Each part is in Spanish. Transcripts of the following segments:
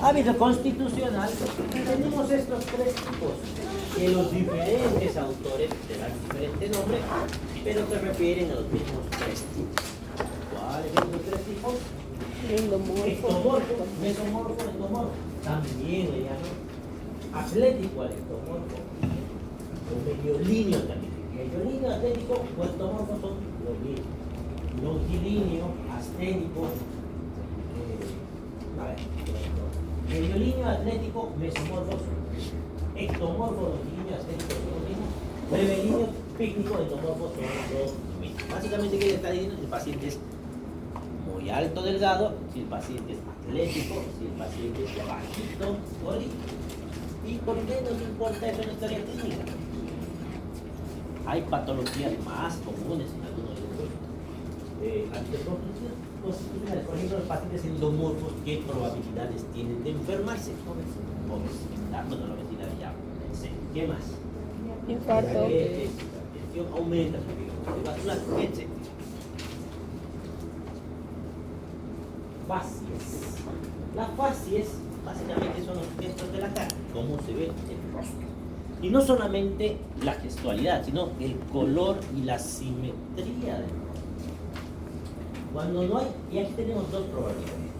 Hábito constitucional, tenemos estos tres tipos, que los diferentes autores le dan diferente nombre, pero se refieren a los mismos tres tipos. ¿Cuáles son los tres tipos? Ectomorfo, mesomorfo, endomorfo. También le llaman atlético al ectomorfo, o mediolíneo también. Mediolíneo, atlético o ectomorfo son lo mismo. Longilíneo, asténico, mediolíneo, atlético, mesomorfo, ectomorfo, longilíneo, asténico, son lo mismo. Brevelíneo, pícnico, endomorfo son los mismos. Básicamente, ¿qué le está diciendo? El paciente es muy alto, delgado, si el paciente es atlético, si el paciente es bajito, gordito. ¿Y por qué nos importa eso en la historia clínica? Hay patologías más comunes en algunos grupos constitucionales. Por ejemplo, los pacientes endomorfos, ¿qué probabilidades tienen de enfermarse? Obesidad, bueno, la obesidad ya. ¿Qué más? Infarto. Hipertensión, aumenta su cardiovascular, etc. Facies. Las facies básicamente son los gestos de la cara, cómo se ve el rostro. Y no solamente la gestualidad, sino el color y la simetría del rostro. Cuando no hay, y aquí tenemos dos probabilidades.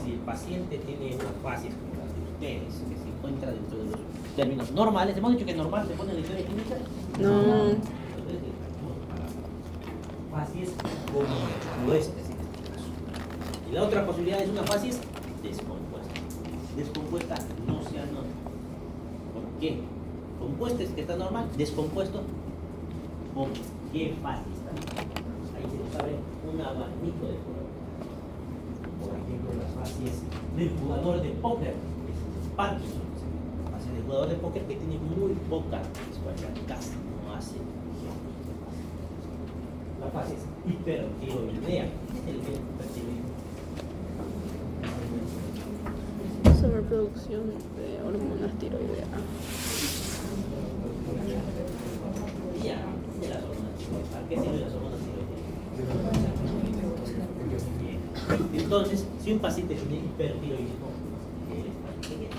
Si el paciente tiene una facies como las de ustedes, que se encuentra dentro de los términos normales, hemos dicho que normal se pone en la historia clínica. No. Facies compuestas en este caso. Y la otra posibilidad es una facies descompuesta. Descompuesta no se anota. ¿Por qué? Compuesta es que está normal, descompuesto, ¿con qué facies está normal? Ahí se nos abre un abanico de colores. Por ejemplo, las facies del jugador de póker, que es Parkinson. La fase del jugador de póker que tiene muy poca visualidad, casi no hace. La fase es hipertiroidea. ¿Qué es el hipertiroidea? Sobreproducción de hormonas tiroideas. De las hormonas tiroideas. ¿A qué sirven las hormonas tiroideas? Entonces, si un paciente tiene hipertiroidismo, ¿qué le está sucediendo?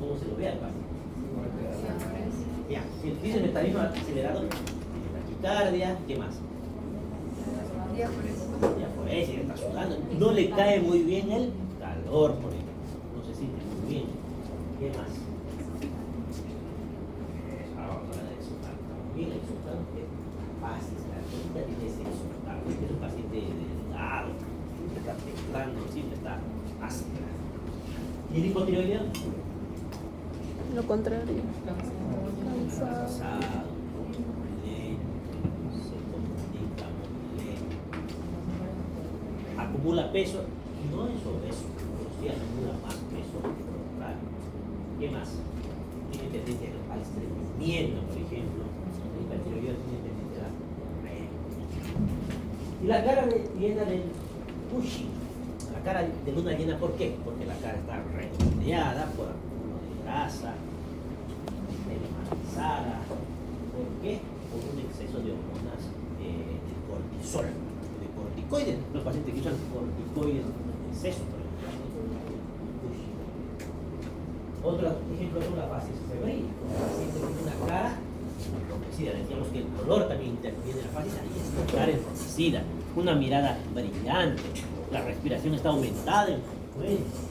¿Cómo se lo ve al paciente? Ya, si tiene metabolismo acelerado, tiene taquicardia, ¿qué más? Diaforesia, está sudando, no le cae muy bien el calor, por ejemplo, no se siente muy bien. ¿Qué más? Ahora vamos a hablar de exotano. También el exotano es fácil, la clínica tiene ese exotano, es un paciente delgado, siempre está temblando, siempre está ácido. ¿Y el hipotiroideo? Lo contrario. Cansado. Cansado, lento, se comunica muy lento, acumula peso, no es obeso, pero sí acumula más peso corporal. ¿Qué más? Tiene tendencia al estreñimiento, por ejemplo. El hipertiroideo tiene tendencia a la diarrea. Y la cara llena del Cushing, la cara de luna llena, ¿por qué? Porque la cara está redondeada por acúmulo de grasa, edematizada. ¿Por qué? Por un exceso de hormonas de cortisol, de corticoides. Los pacientes que usan corticoides en exceso, por ejemplo. Otro ejemplo son las fases febriles. Cuando el paciente tiene una cara enrojecida, decíamos que el color también interviene en la fase, ahí es una cara enrojecida, una mirada brillante, la respiración está aumentada en frecuencia.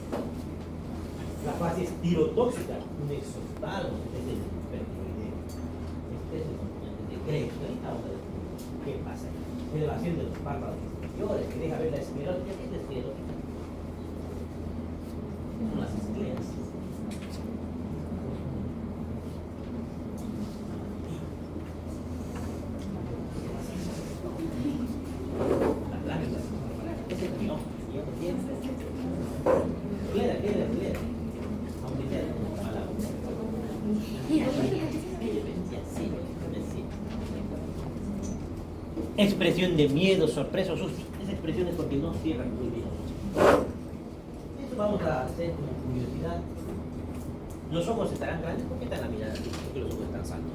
La fase es tirotóxica, un exotálamo, es el hipertiroideo. Este es el componente de Krebs. Ahorita vamos a ver qué pasa ahí. Elevación de los párpados inferiores, que deja ver la esclerótica. ¿Qué es la esclerótica? Son las escleras. Las lágrimas. Es el guión. Esclera, ¿qué es la esclera? Aunque sea como mala voz. Expresión de miedo, sorpresa o susto. Esa expresión es porque no cierran muy bien. Esto vamos a hacer como curiosidad. Los ojos estarán grandes. ¿Por qué está la mirada así? Porque los ojos están saltos.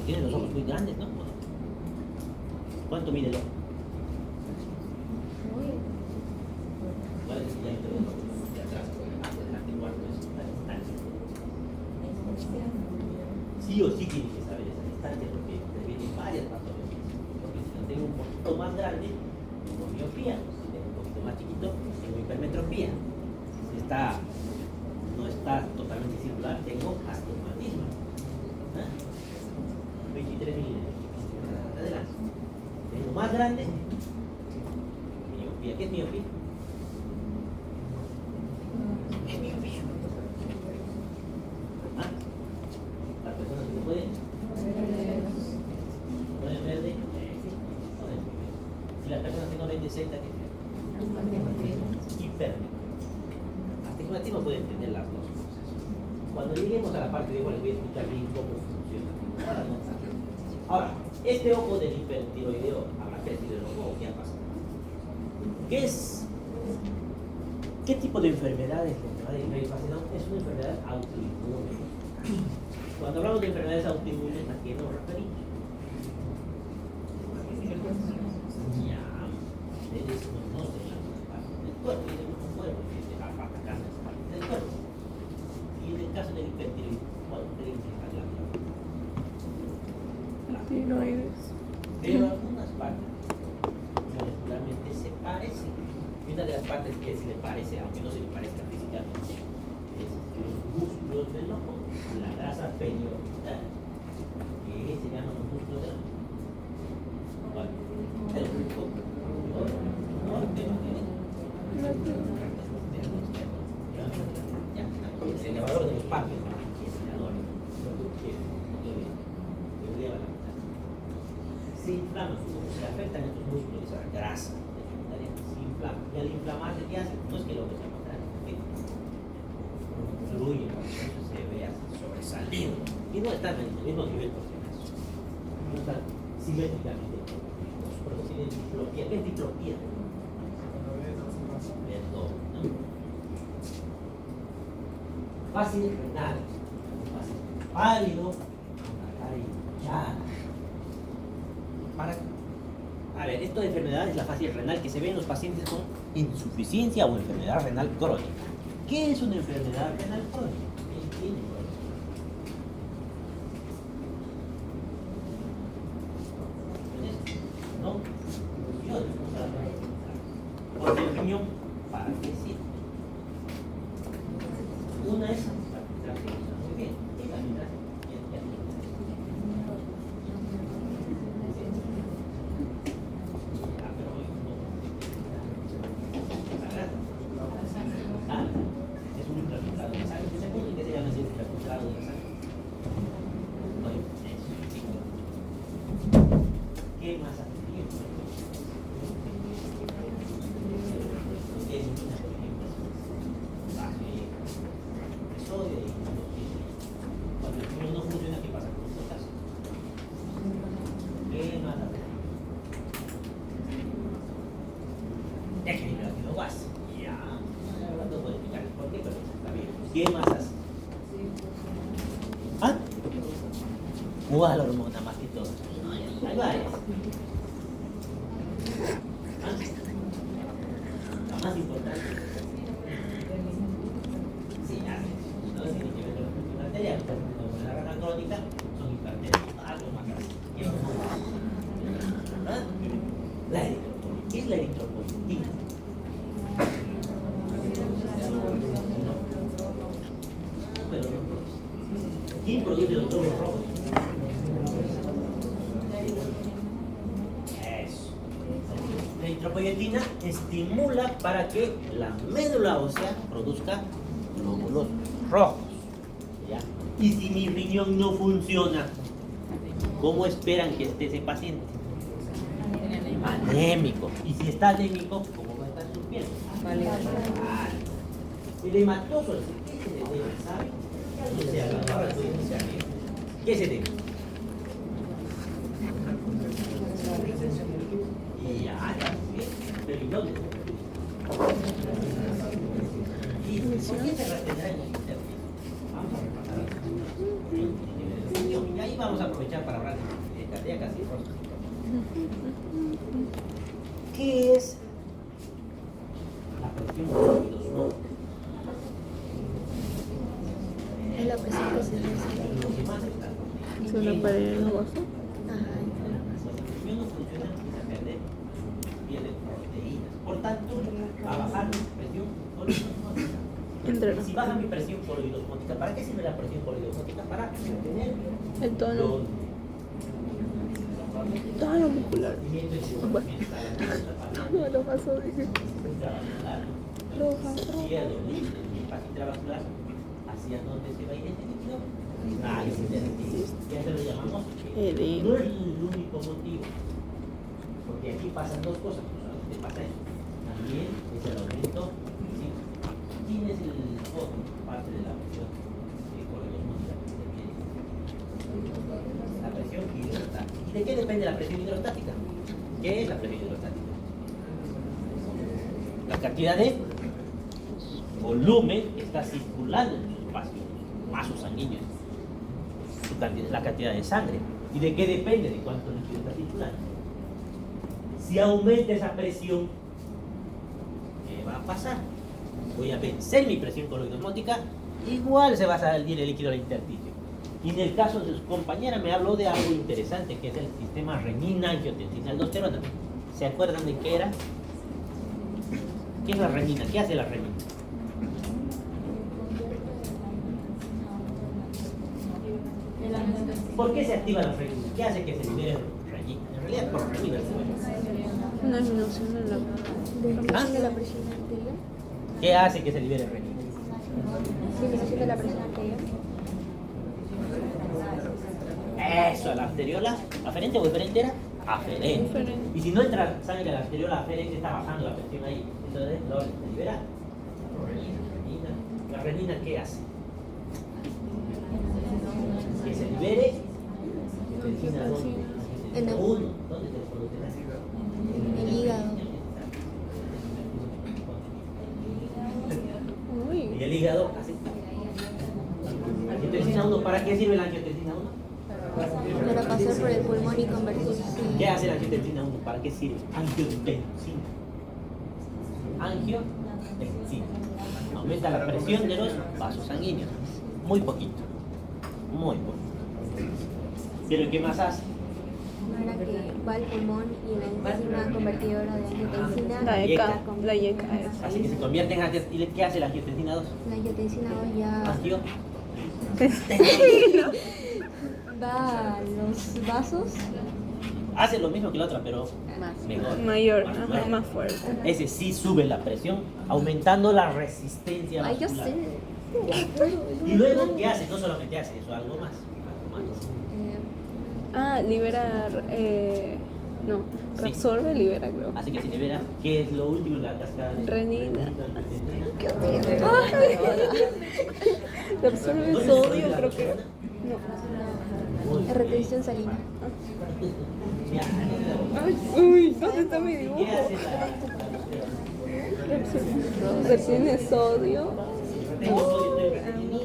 Tienen los ojos muy grandes, ¿no? ¿Cuánto mide el ojo? grande, tengo miopía. Si tengo un poquito más chiquito, tengo hipermetropía. Si no está totalmente circular, tengo astigmatismo. 23 milímetros. Adelante. Tengo más grande, miopía. ¿Qué es miopía? ¿Qué es miopía? Las personas que pueden ver de si las personas que no ven de Z, ¿qué es? Hipermetropía. Astigmatismo puede entender las dos cosas. Cuando lleguemos a la parte de igual, les voy a explicar bien cómo funciona. Ahora, este ojo del hipertiroideo, ¿habrá crecido el ojo o qué ha pasado? ¿Qué tipo de enfermedad es la enfermedad de hiperfacial? Es una enfermedad autoinmune. Cuando hablamos de enfermedades autoinmunes, ¿a qué nos referimos? Ya, eso no se llama parte del cuerpo, es un cuerpo que se va a atacar esa parte del cuerpo. Y en el caso del hipertiroideo, ¿cuál creen que es la glándula? Tiroides. Pero algunas partes molecularmente se parecen. Y una de las partes que se le parece, aunque no se le parezca físicamente, es los músculos del ojo, la grasa periorbital, que se llaman los músculos del ojo. ¿Cuál? El ojo. El elevador de los parques, el elevador. Se inflama, se afectan estos músculos, esa grasa se inflama. Y al inflamarse, ¿qué hace? No es que lo que se va fluye, eso se ve así sobresalido. Y no está en el mismo nivel, por si acaso. No está simétricamente. Nos produce diplopía. ¿Qué es diplopía? Perdón, ¿no? Fácil renal. Fácil pálido, una cara hinchada. A ver, esto de enfermedad es la fascia renal que se ve en los pacientes con insuficiencia o enfermedad renal crónica. ¿Qué es una enfermedad renal crónica? ¿Quién tiene crónica? ¿No? Yo porque el riñón, ¿para qué sirve? Una es para filtrar. Muy bien, y la filtración. ¿Qué más hace? Cuando el riñón no funciona, ¿qué pasa con estos casos? ¿Qué más hace? Equilibrio ácido-gas. Ya. No puedo explicar por qué, pero está bien. ¿Qué más hace? ¿Ah? ¿Cuál hormona más que todo? Hay varias. ¿Ah? La más importante. Sí, hace. No tiene que ver con la función arterial. Como la renal crónica, son hipertensas, algo más grave. ¿Ah? La eritropoyetina. ¿Qué es la eritropoyetina? ¿Quién produce los glóbulos rojos? Eso. La eritropoyetina estimula para que la médula ósea produzca glóbulos rojos. ¿Ya? Y si mi riñón no funciona, ¿cómo esperan que esté ese paciente? Anémico. Y si está anémico, ¿cómo va a estar su piel? Vale. El hematoso, ¿qué se debe? ¿Sabe? ¿Qué se debe? Y ya, pero ¿y dónde? ¿Y por qué se retendrá en el interno? Vamos a repasar. Y ahí vamos a aprovechar para hablar de cardíacas y rostros. ¿Qué es la presión de los nodos? Es la presión que se recibe. ¿Se le pared en los vasos? Ajá, Yo no funciona, empieza a perder tanto, va a bajar mi presión coloidosmótica. Entre Si baja mi presión coloidosmótica, ¿para qué sirve la presión coloidosmótica? Para mantener el tono. los Tono muscular. Bueno, no, no lo pasó, dije. Roja, roja. el espacio intravascular, hacia dónde se va a ir este líquido. Ah, es interno. Ya se lo llamamos. Edema. No es el único motivo, porque aquí pasan dos cosas, no solamente pasa eso, también es el aumento. ¿Sí? ¿Quién es el otro parte de la presión coloidosmótica? La presión hidrostática. ¿Y de qué depende la presión hidrostática? ¿Qué es la presión hidrostática? La cantidad de volumen que está circulando en su espacio, vasos sanguíneos, la cantidad de sangre. ¿Y de qué depende? De cuánto líquido está circulando. Si aumenta esa presión, ¿qué va a pasar? Voy a vencer mi presión coloidosmótica, igual se va a salir el líquido al intersticio. Y en el caso de su compañera me habló de algo interesante, que es el sistema renina-angiotensina-aldosterona. ¿Se acuerdan de qué era? ¿Qué es la renina? ¿Qué hace la renina? ¿Por qué se activa la renina? ¿Qué hace que se libere renina? En realidad por renina se libera. Una disminución en la. Disminución de la presión arterial. ¿Qué hace que se libere renina? Disminución de la presión arterial. Eso, la arteriola, aferente o diferente aferente. Diferente. Y si no entra sangre a la arteriola aferente, está bajando la presión ahí. Entonces, lo se libera renina. ¿La renina qué hace? Que se libere angiotensina 2. En el- 1. ¿Dónde se produce? En el hígado. Uy. Y el hígado hace. Angiotensina 1, ¿para qué sirve la angiotensina 1? Para pasar por el pulmón y convertirse. ¿Qué hace la angiotensina 1? ¿Para qué sirve? Angiotensina. Angiotensina. Aumenta la presión de los vasos sanguíneos. Muy poquito. Muy poquito. Pero ¿qué más hace? Para que va al pulmón y la enzima convertidora de angiotensina. La ECA. con- La ECA es. Así que se convierte en angiotensina. ¿Y qué hace la angiotensina 2? La angiotensina 2 ya Angio. va a los vasos. Hace lo mismo que la otra, pero mejor. Mayor, Más ajá, fuerte. más fuerte. Ese sí sube la presión, aumentando la resistencia Ay, yo vascular. sé. Y luego, ¿qué hace? No solamente hace eso, algo más. Ah, libera. No, Sí. reabsorbe, libera, creo. Así que si libera, ¿qué es lo último en la cascada? de- Renina. Angiotensina. Reabsorbe ¿Dónde se sodio, produce la creo que. proteína? No. Muy bien. Retención salina. Ya. Ay, uy, ¿dónde está mi ¿Qué dibujo? hace la Retiene sodio. Tengo sodio, estoy reteniendo.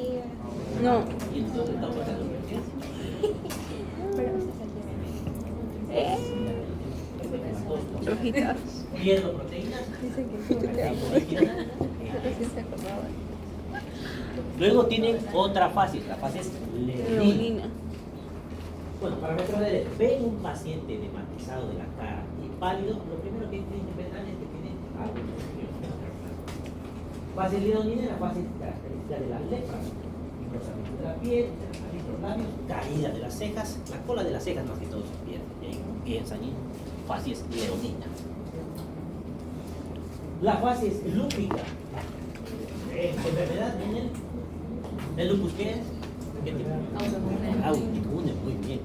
No. Y el sodio está pasando presión. Rojitas. Pierdo proteínas. Luego tienen otra fase, la fase es leonina. Leonina. Bueno, para retroceder, ven un paciente hematizado de la cara y pálido, lo primero que interpretan es que tiene algo de infección. Fase leonina es la fase característica de la lepra. Engrosamiento de la piel, cerramiento de los labios, caída de las cejas, la cola de las cejas más que todo se pierde. Y ahí piensan en fase es leonina. La fase es lúpica. Enfermedad viene el lupus, ¿qué es? ¿Qué tipo? Autoinmune, muy bien.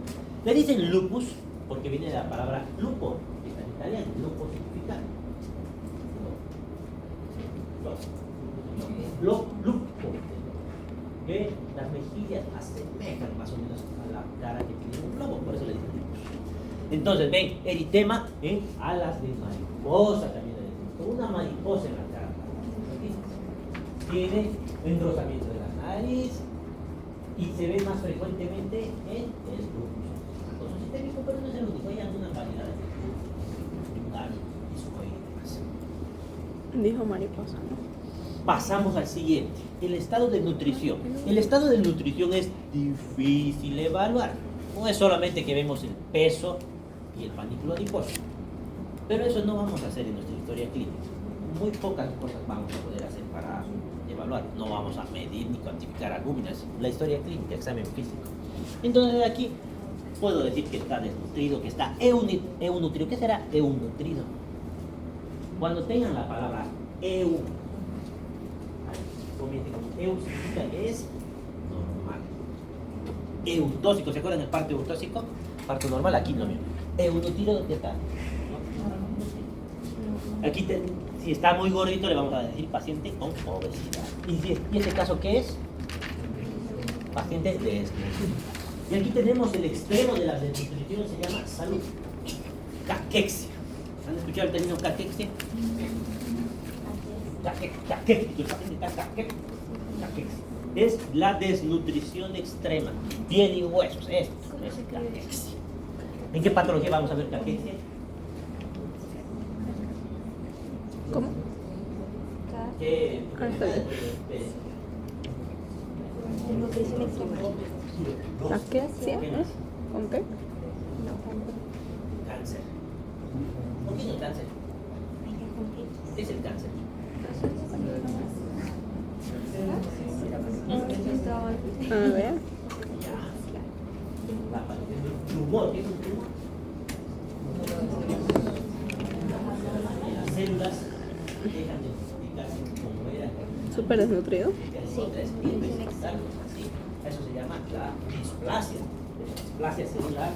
Le dicen lupus porque viene de la palabra lupo, que está en italiano. Lupo significa lupo, que las mejillas asemejan más o menos a la cara que tiene un globo, por eso le dicen lupus. Entonces, ven, eritema, alas de mariposa también le decimos. Una mariposa en la cara. Tiene engrosamiento de la nariz y se ve más frecuentemente en el lupus. Acoso sistémico, pero no es el único, hay algunas variedades de lugar y su y demás. Dijo mariposa, ¿no? Pasamos al siguiente, el estado de nutrición. El estado de nutrición es difícil de evaluar. No es solamente que vemos el peso y el panículo adiposo. Pero eso no vamos a hacer en nuestra historia clínica. muy pocas cosas vamos a poder hacer para evaluar. No vamos a medir ni cuantificar albúminas. La historia clínica, examen físico. Entonces aquí puedo decir que está desnutrido, que está eunutrido. ¿Qué será eunutrido? Cuando tengan la palabra eu, comience con eu, significa que es normal. Eutóxico, ¿se acuerdan del parto eutóxico? Parto normal, aquí no. Eunutrido, ¿qué tal? Aquí, si está muy gordito, le vamos a decir paciente con obesidad. ¿Y ese caso qué es? Paciente desnutrido. Y aquí tenemos el extremo de la desnutrición, se llama salud. Caquexia. ¿Han escuchado el término caquexia? Caquexia. Es la desnutrición extrema. Piel y huesos. Esto es caquexia. ¿En qué patología vamos a ver caquexia? ¿Cómo? ¿Qué? Nutrición extrema. ¿Caquexia? ¿Es? ¿Con qué? Cáncer. ¿Por qué no cáncer? ¿Qué es el cáncer? A ver. Tumor, ¿qué es un tumor? Las células dejan de multiplicarse como eran. ¿Súper desnutrido? Sí. Eso se llama la displasia. La displasia celular,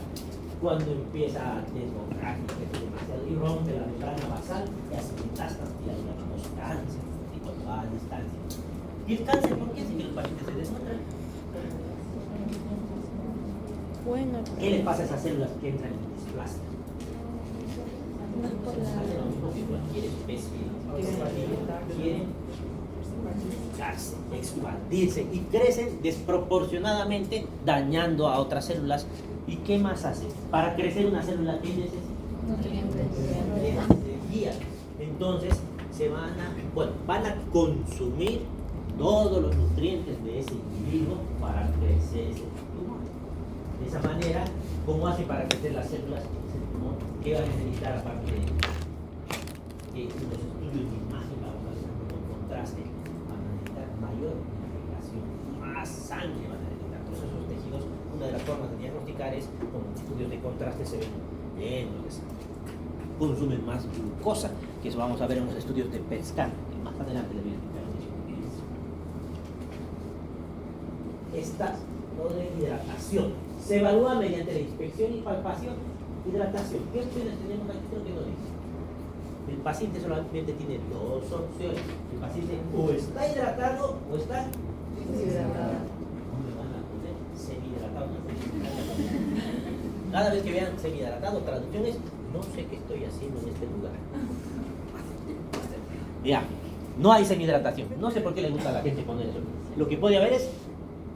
cuando empieza a desbordar demasiado y rompe la membrana basal y hace metástasis, y ahí llamamos cáncer, y cuando va a distancia. ¿Y el cáncer por qué? Si que los pacientes se desnutren. Bueno. ¿Qué le pasa a esas células que entran en displasia? Hace lo mismo que cualquier especie. Quieren expandirse y crecen desproporcionadamente, dañando a otras células. ¿Y qué más hace? Para crecer una célula, ¿qué necesita? Energía. Entonces van a consumir todos los nutrientes de ese individuo para crecer ese tumor. De esa manera, ¿cómo hace para crecer las células ese tumor? ¿Qué va a necesitar aparte de que los estudios de imagen vamos a hacer con contraste? Van a necesitar mayor irrigación, más sangre van a necesitar. Todos esos tejidos, una de las formas de diagnosticar es con estudios de contraste se ven llenos de sangre. Consumen más glucosa, que eso vamos a ver en los estudios de PET scan, que más adelante le voy a explicar. Esta de hidratación se evalúa mediante la inspección y palpación. Hidratación, ¿qué opciones tenemos aquí? Creo que no dice. El paciente solamente tiene dos opciones. El paciente o está hidratado o está deshidratado. No me van a poner semihidratado. Cada vez que vean semihidratado, traducciones, no sé qué estoy haciendo en este lugar. Ya, no hay semihidratación. No sé por qué le gusta a la gente poner eso. Lo que puede haber es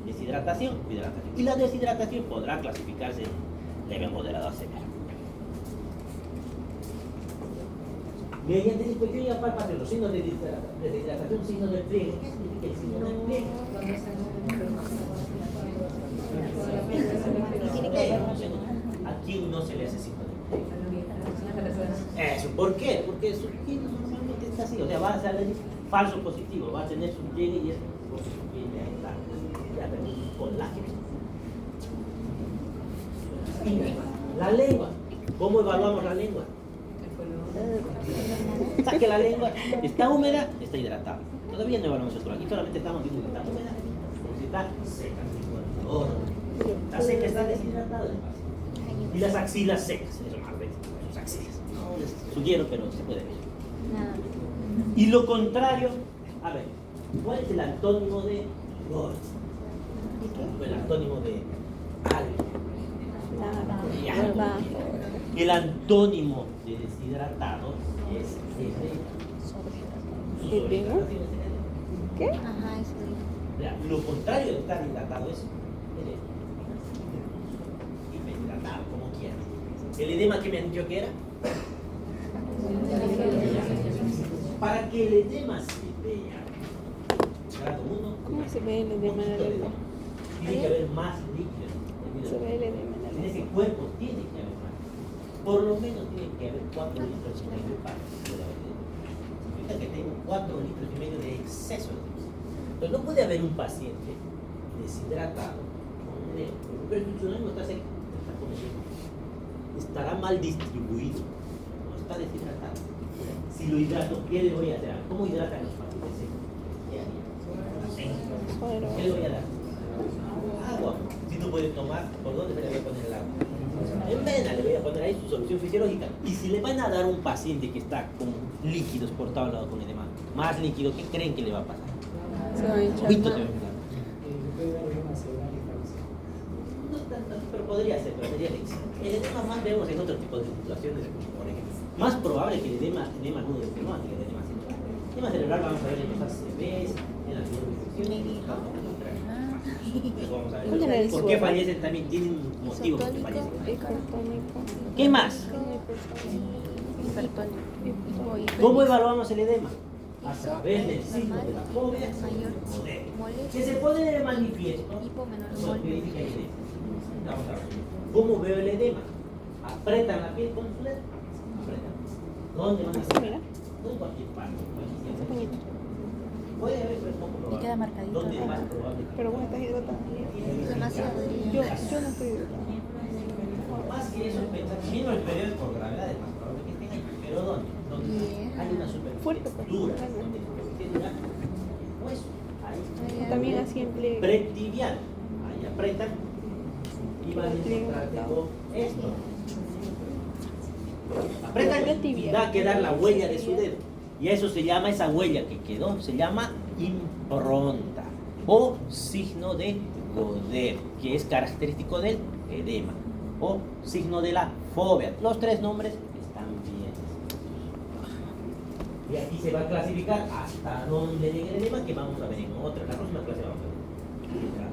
deshidratación o hidratación. Y la deshidratación podrá clasificarse en leve, moderado a severa. Mediante la inspección y la palpación, los signos de deshidratación, signos de pliegue. ¿Qué significa el signo de pliegue? ¿A quién no se le hace signo de pliegue? Eso, ¿por qué? Porque su piel normalmente está así, o sea, va a salir falso positivo, va a tener su pliegue y es porque su piel ya está colágeno. La lengua, ¿cómo evaluamos la lengua? Saque la lengua, está húmeda, está hidratada. Todavía no evaluamos esto, aquí solamente estamos viendo que está húmeda, porque está seca. Está seca, está deshidratada. Y las axilas secas, eso más veces, sus axilas. No les sugiero, pero se puede ver. Y lo contrario, a ver, ¿cuál es el antónimo de gordo? El antónimo de algo. El antónimo de deshidratado es ¿Edema? ¿Qué? Ajá, eso. Lo contrario de estar hidratado es hiperdhidratado, como quieras. ¿El edema que me han dicho que era? Para que el edema se vea, grado 1, ¿Cómo se ve el edema en la lengua? tiene que haber más líquido. Se ve el edema en la En ese lengua. cuerpo tiene que haber más. Por lo menos tiene que haber 4 litros de sangre para que pueda haber edema. Significa que 4,5 litros de exceso de líquidos. Entonces no puede haber un paciente deshidratado con edema. Pero su organismo está cometiendo. Estará mal distribuido, no está deshidratado. Si lo hidrato, ¿qué le voy a dar? ¿Cómo hidratan los pacientes secos? ¿Qué le voy a dar? Agua. Si no puede tomar, ¿por dónde le voy a poner el agua? En vena le voy a poner ahí su solución fisiológica. Y si le van a dar a un paciente que está con líquidos por todos lados con edema, más líquido, ¿qué creen que le va a pasar? Se va a hinchar Juguito más. se va a inflar. No tanto, pero podría ser, pero sería lesión. El edema más vemos en otro tipo de situaciones, como por ejemplo, más probable que el edema agudo del pulmón que el edema cerebral. El edema cerebral vamos a ver en los ACVs, en las infecciones. Vamos a ¿Cuál era ver. el ¿Por qué suero? fallecen? También tienen un motivo por qué fallecen. Hipertónico. ¿Qué más? Hipertónico. ¿Cómo evaluamos el edema? A través del signo de la fobia modelo. Que se pone de manifiesto. Hipo menor Bueno, mol. ¿qué indica el edema? Vamos a ver. ¿Cómo veo el edema? Apretan la piel con su dedo. Apretan. ¿Dónde van a estar? Mira. No en cualquier parte. Ese puñito. Puede haber, pero es poco probable. Y queda marcadito. ¿Dónde es más probable? Pero vos estás hidratado. Demasiado. Yo no estoy hidratado. Más que eso, pensar, mismo el periodo por gravedad es más probable que estén ahí. ¿Pero dónde? ¿Dónde hay una Fuerte, superficie pues. dura? ¿Dónde superficie dura? Hueso. Ahí. También así en pliegue. Pretibial. Ahí apretan y van a encontrarte con esto. Apretan y Pretibial. va a quedar la huella de su dedo. Y a eso se llama, esa huella que quedó, se llama impronta o signo de Goder, que es característico del edema, o signo de la fobia. Los tres nombres están bien. Y aquí se va a clasificar hasta dónde llega el edema, que vamos a ver en otra. La próxima clase vamos a ver.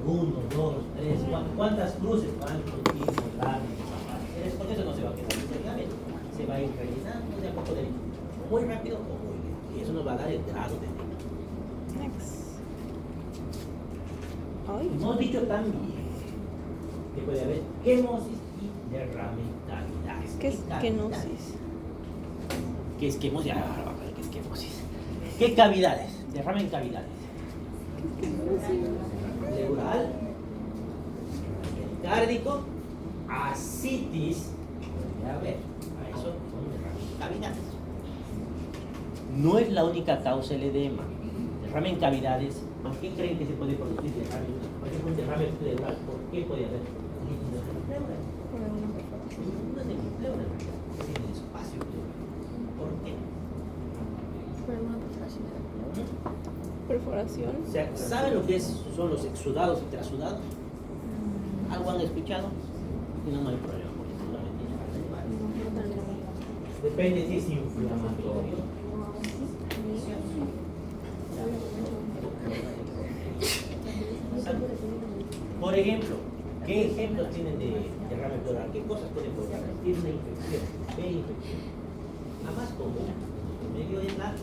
1, 2, 3, 4. ¿Cuántas cruces van continuos, láminas, desaparecer? Porque eso no se va a quedar necesariamente. Se va a ir rellenando de a poco de muy rápido o muy lento. Y eso nos va a dar el grado de edema. Next. Ay. Hemos dicho también que puede haber quemosis y derrame cavidades. ¿Qué es cavidades? quenosis? ¿Qué es quemosis? Ahora vamos a ver qué es quemosis. ¿Qué cavidades? Derrame en cavidades. Pleural, pericárdico, ascitis. A ver, a eso son derrames en cavidades. No es la única causa el edema. Derrame en cavidades. ¿Por qué creen que se puede producir derrame? Por ejemplo, un derrame pleural. ¿Por qué puede haber líquidos en la pleura? Por alguna perforación. No es de mi pleura, es en el espacio pleural. ¿Por qué? Por alguna perforación de la pleura. Perforación. O sea, ¿saben lo que son los exudados y trasudados? ¿Algo han escuchado? Y no hay problema, porque seguramente depende si es inflamatorio. Por ejemplo, ¿qué ejemplos tienen de derrame pleural? ¿Qué cosas pueden provocar? Tiene una infección. ¿Qué infección? La más común, en medio es la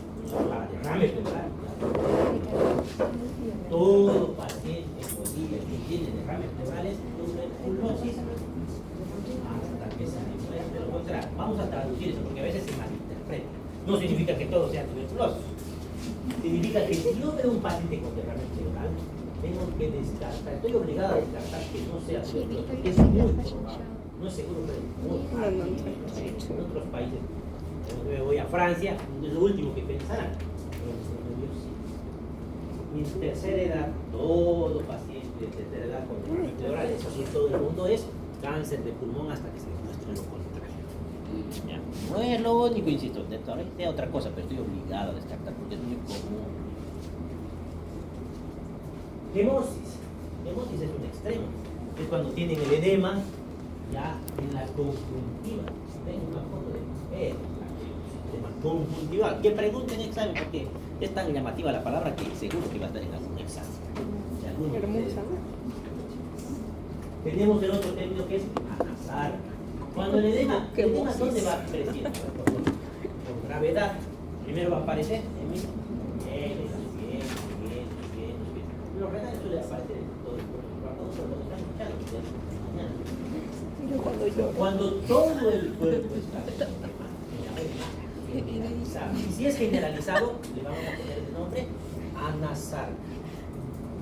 derrame pleural. Todo paciente en Bolivia que tiene derrames pleurales, tuberculosis, hasta que se demuestre lo contrario. Vamos a traducir eso porque a veces se malinterpreta. No significa que todo sea tuberculosis. Significa que si yo veo un paciente con derrame pleural, tengo que descartar, estoy obligado a descartar que no sea tuberculosis, porque es muy probable. No es seguro, pero es muy probable. En otros países, yo voy a Francia, es lo último que pensarán. Y en tercera edad, todo paciente de tercera edad con derrame pleural, eso sí, todo el mundo es cáncer de pulmón hasta que se demuestre lo contrario. ¿Ya? No es lo único, insisto, de otra cosa, pero estoy obligado a descartar porque es muy común. Hemosis. Hemosis es un extremo. Es cuando tienen el edema ya en la conjuntiva. Tengo una foto de edema conjuntival. Que pregunten en examen porque es tan llamativa la palabra que seguro que va a estar en algún examen. De algún de ustedes. Hermosa, ¿no? Tenemos el otro término que es anasar. Cuando el edema ¿dónde va creciendo? Por gravedad. Primero va a aparecer en mí. Los renales suele aparecer en todo el cuerpo. Cuando están escuchando, Yo cuando lloro. cuando todo el cuerpo está generalizado. Y si es generalizado, le vamos a poner el nombre anasarca.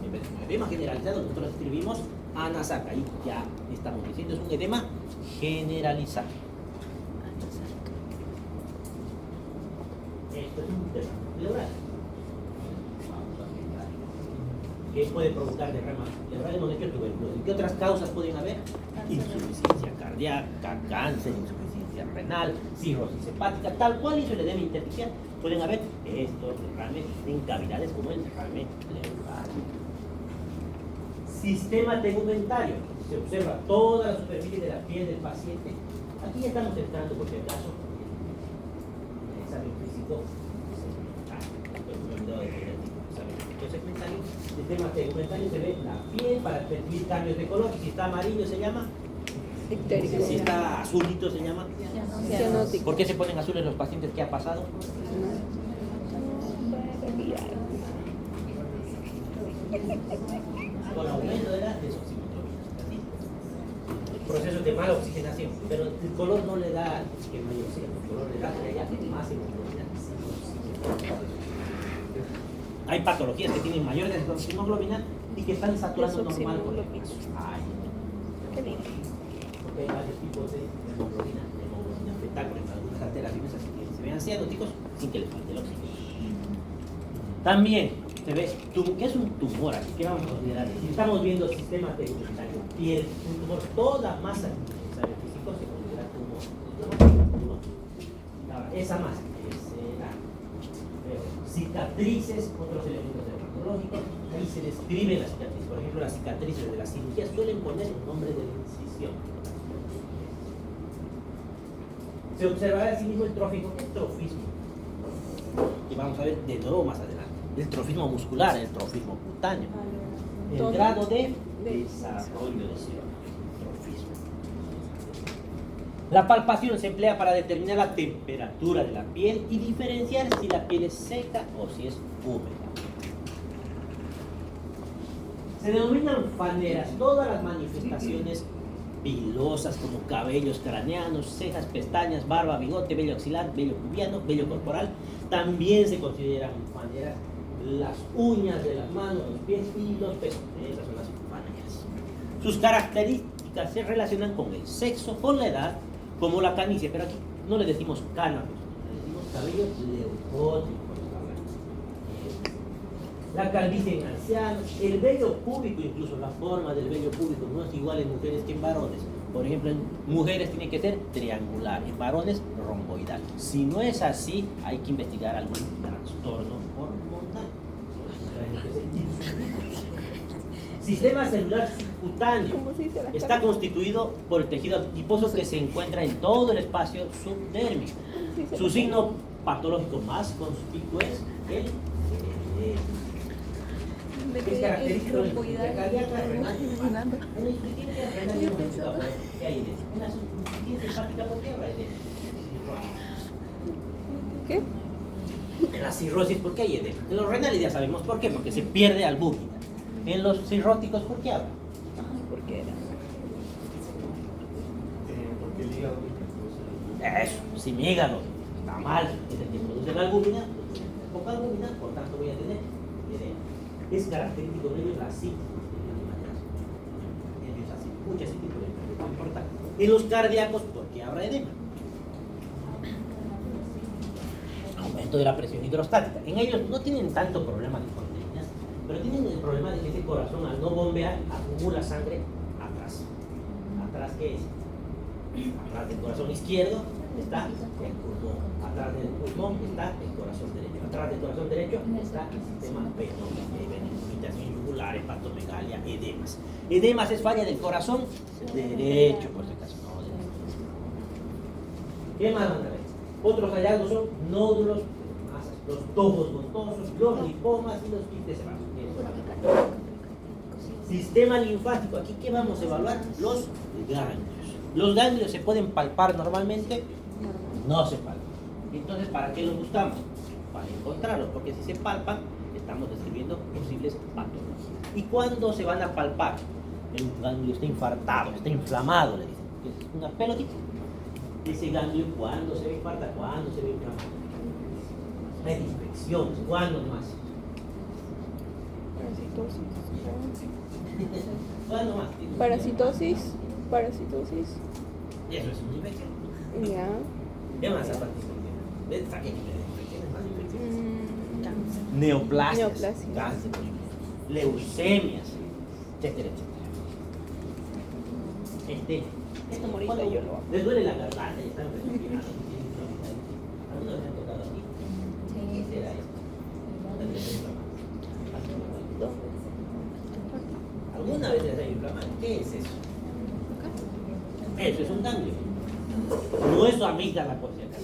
En vez de un edema generalizado, nosotros escribimos anasarca. Ahí ya estamos diciendo, es un edema generalizado. Esto es un tema pleural. ¿Qué puede provocar derrama pleural? Hemos dicho tuberculosis. ¿Qué otras causas pueden haber? Insuficiencia cardíaca, cáncer, insuficiencia renal, cirrosis hepática, tal cual hizo el edema intersticial. Pueden haber estos derrames en cavidades como el derrame pleural. Sistema tegumentario. Se observa toda la superficie de la piel del paciente. Aquí ya estamos entrando, por si acaso, en el examen físico segmentario. El tema tegumentario se ve la piel para percibir cambios de color. Si está amarillo se llama Ictérico. si está azulito se llama Cianótico. ¿Por qué se ponen azules los pacientes? ¿Qué ha pasado? Con aumento de la desoximetría. Proceso de mala oxigenación, pero el color no le da que mayor oxígeno, el color le da que haya más hemoglobina. Hay patologías que tienen mayor hemoglobina y que están saturando normal con el paso. Qué lindo. Porque hay varios tipos de hemoglobina fetal, por ejemplo, algunas alteraciones así que se ven cianóticos sin que les falte el oxígeno. También se ve que es un tumor aquí, ¿qué vamos a considerar? Si estamos viendo sistema tegumentario, piel, un tumor, toda masa físico se considera tumor. Ahora, esa masa cicatrices, otros elementos dermatológicos, ahí se describen las cicatrices. Por ejemplo, las cicatrices de las cirugías suelen poner el nombre de la incisión. Se observará asimismo el trófico. ¿Qué es trofismo? Y vamos a ver de nuevo más adelante. El trofismo muscular, el trofismo cutáneo. El grado de desarrollo de células. Trofismo. La palpación se emplea para determinar la temperatura de la piel y diferenciar si la piel es seca o si es húmeda. Se denominan faneras todas las manifestaciones pilosas como cabellos craneanos, cejas, pestañas, barba, bigote, vello axilar, vello pubiano, vello corporal. También se consideran faneras las uñas de las manos, los pies y los pesos. Esas son las faneras. Sus características se relacionan con el sexo, con la edad, como la canicie, pero aquí no le decimos cana, le decimos cabello leucótrico. La calvicie en ancianos, el vello púbico, incluso la forma del vello púbico no es igual en mujeres que en varones. Por ejemplo, en mujeres tiene que ser triangular, en varones romboidal. Si no es así, hay que investigar algún trastorno hormonal. Sistema celular subcutáneo está constituido por el tejido adiposo que se encuentra en todo el espacio subdérmico. Su signo patológico más conspicuo es el es característico de la insuficiencia cardíaca, renal. En la insuficiencia renal ¿qué hay en eso? En la insuficiencia hepática, ¿por qué habrá edema? ¿Qué? En la cirrosis, ¿por qué hay edema? En los renales ya sabemos por qué, porque se pierde albúmina. En los cirróticos, ¿por qué habrá? ¿Por qué era? Porque el hígado. Eso, si mi hígado está mal, es el que produce la albúmina, poca albúmina, por tanto voy a tener edema. Es característico de ellos la sífilis. Ellos hacen muchas tipos de enfermedades, no importa. En los cardíacos, ¿por qué habrá edema? Aumento de la presión hidrostática. En ellos no tienen tanto problema de proteínas, pero tienen el problema de que ese corazón, al no bombear, acumula sangre atrás. ¿Atrás qué es? Atrás del corazón izquierdo está el pulmón. Atrás del pulmón está el corazón derecho. Atrás del corazón derecho está el sistema venoso. Irritación yugular, hepatomegalia, edemas. Edemas es falla del corazón derecho, por si acaso. No, ¿qué más van a ver? Otros hallazgos son nódulos, masas, los tubos montosos, los lipomas y los quistes sebáceos. Sistema linfático. Aquí, ¿qué vamos a evaluar? Los ganglios. ¿Los ganglios se pueden palpar normalmente? No se palpan. Entonces, ¿para qué los buscamos? Para encontrarlos, porque si se palpan, estamos describiendo posibles patologías. ¿Y cuándo se van a palpar? El ganglio está infartado, está inflamado, le dicen. Es una pelotita. Ese ganglio, ¿cuándo se ve infartado? ¿Cuándo se ve inflamado? Hay infecciones, ¿cuándo más? ¿Cuándo más? Parasitosis. Eso es una infección. Ya. ¿Qué más aparte de infecciones? ¿Ves? ¿Para qué infecciones más infecciones? Cáncer. Neoplasias, Neoplasias. cáncer, leucemias, etcétera, etcétera. Esto Ahorita cuando yo lo hago. les duele la garganta y están respirando, tienen inflamación. ¿Alguna vez me han tocado aquí? ¿Qué será esto? ¿Dónde les ha inflamado? ¿Alguna vez les ha inflamado? ¿Qué es eso? Eso es un ganglio. No es su amígdala, por si acaso.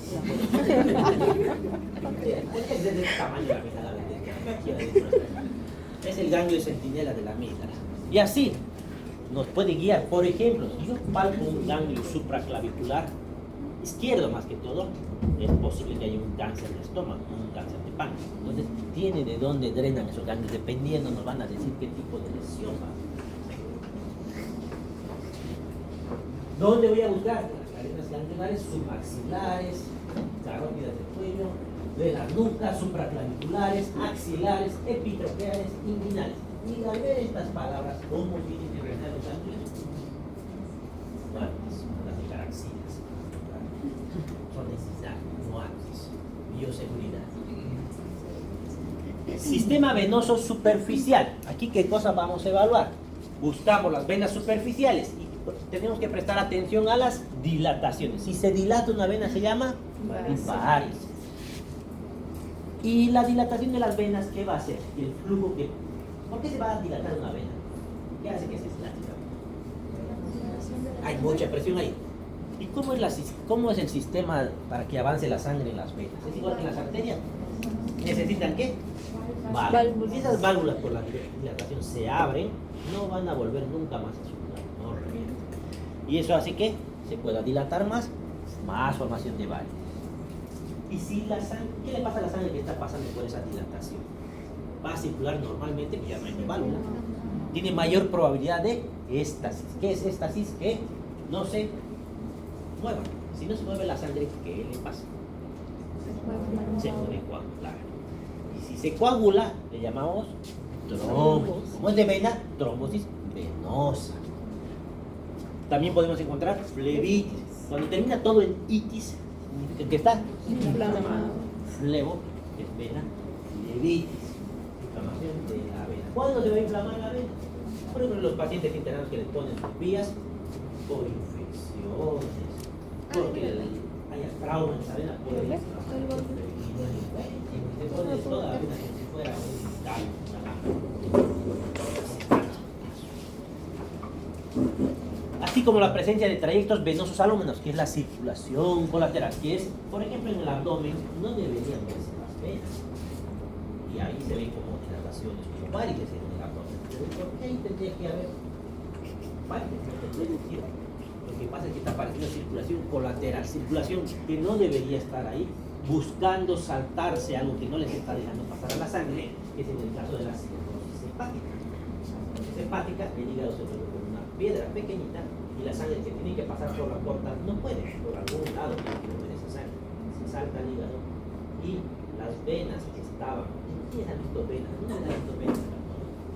Es del tamaño de la amígdala. Es el ganglio centinela de la amígdala. Y así nos puede guiar. Por ejemplo, si yo palpo un ganglio supraclavicular izquierdo más que todo, es posible que haya un cáncer de estómago, un cáncer de páncreas. Entonces, tiene de dónde drenan esos ganglios, dependiendo, nos van a decir qué tipo de lesión va. ¿Dónde voy a buscar? Las cadenas ganglionares submaxilares, carótidas del cuello, de la nuca, supraclaviculares, axilares, epitroqueales, inguinales. Y al ver estas palabras, ¿cómo tienen que rellenar los ganglios? Bueno, son las de caraxilas. Son necesarias, no antes. Bioseguridad. Sistema venoso superficial. Aquí, ¿qué cosa vamos a evaluar? Buscamos las venas superficiales y tenemos que prestar atención a las dilataciones. Si se dilata una vena se llama varices. Y la dilatación de las venas, ¿qué va a hacer? El flujo que... ¿Por qué se va a dilatar una vena? ¿Qué hace que se dilate? Hay mucha presión ahí. ¿Y cómo es el sistema para que avance la sangre en las venas? ¿Es igual que en las arterias? ¿Necesitan qué? Válvulas. Si esas válvulas por la dilatación se abren, no van a volver nunca más a su lugar, no revientan. Y eso hace que se pueda dilatar más formación de válvulas. Y si la sangre, ¿qué le pasa a la sangre que está pasando por esa dilatación? Va a circular normalmente, que ya no hay válvula. Tiene mayor probabilidad de éstasis. ¿Qué es éstasis? Que no se mueva. Si no se mueve la sangre, ¿qué le pasa? Se puede coagular. Y si se coagula, le llamamos trombosis. Como es de vena, trombosis venosa. También podemos encontrar flebitis. Cuando termina todo en itis, significa que está Inflamado. Flevo, que es vena, flebitis, inflamación de la vena. ¿Cuándo se va a inflamar la vena? Por ejemplo, los pacientes internados que les ponen sus vías por infecciones, porque haya trauma en esa vena, puede inflamar. Se pone toda la vena como si fuera un caldo. Así como la presencia de trayectos venosos alómenos, que es la circulación colateral, que es, por ejemplo, en el abdomen, no deberían verse las venas. Y ahí se ven como dilataciones, como varices en el abdomen. Pero ¿por qué ahí tendría que haber varices? No tendría sentido. Lo que pasa es que está apareciendo circulación colateral, circulación que no debería estar ahí, buscando saltarse algo que no les está dejando pasar a la sangre, que es en el caso de la cirrosis hepática. La cirrosis hepática, el hígado se vuelve como una piedra pequeñita y la sangre que tiene que pasar por la puerta no puede, por algún lado tiene que mover esa sangre. Se salta el hígado y las venas que estaban, ¿quién han visto venas? ¿Una vez han visto venas en el abdomen?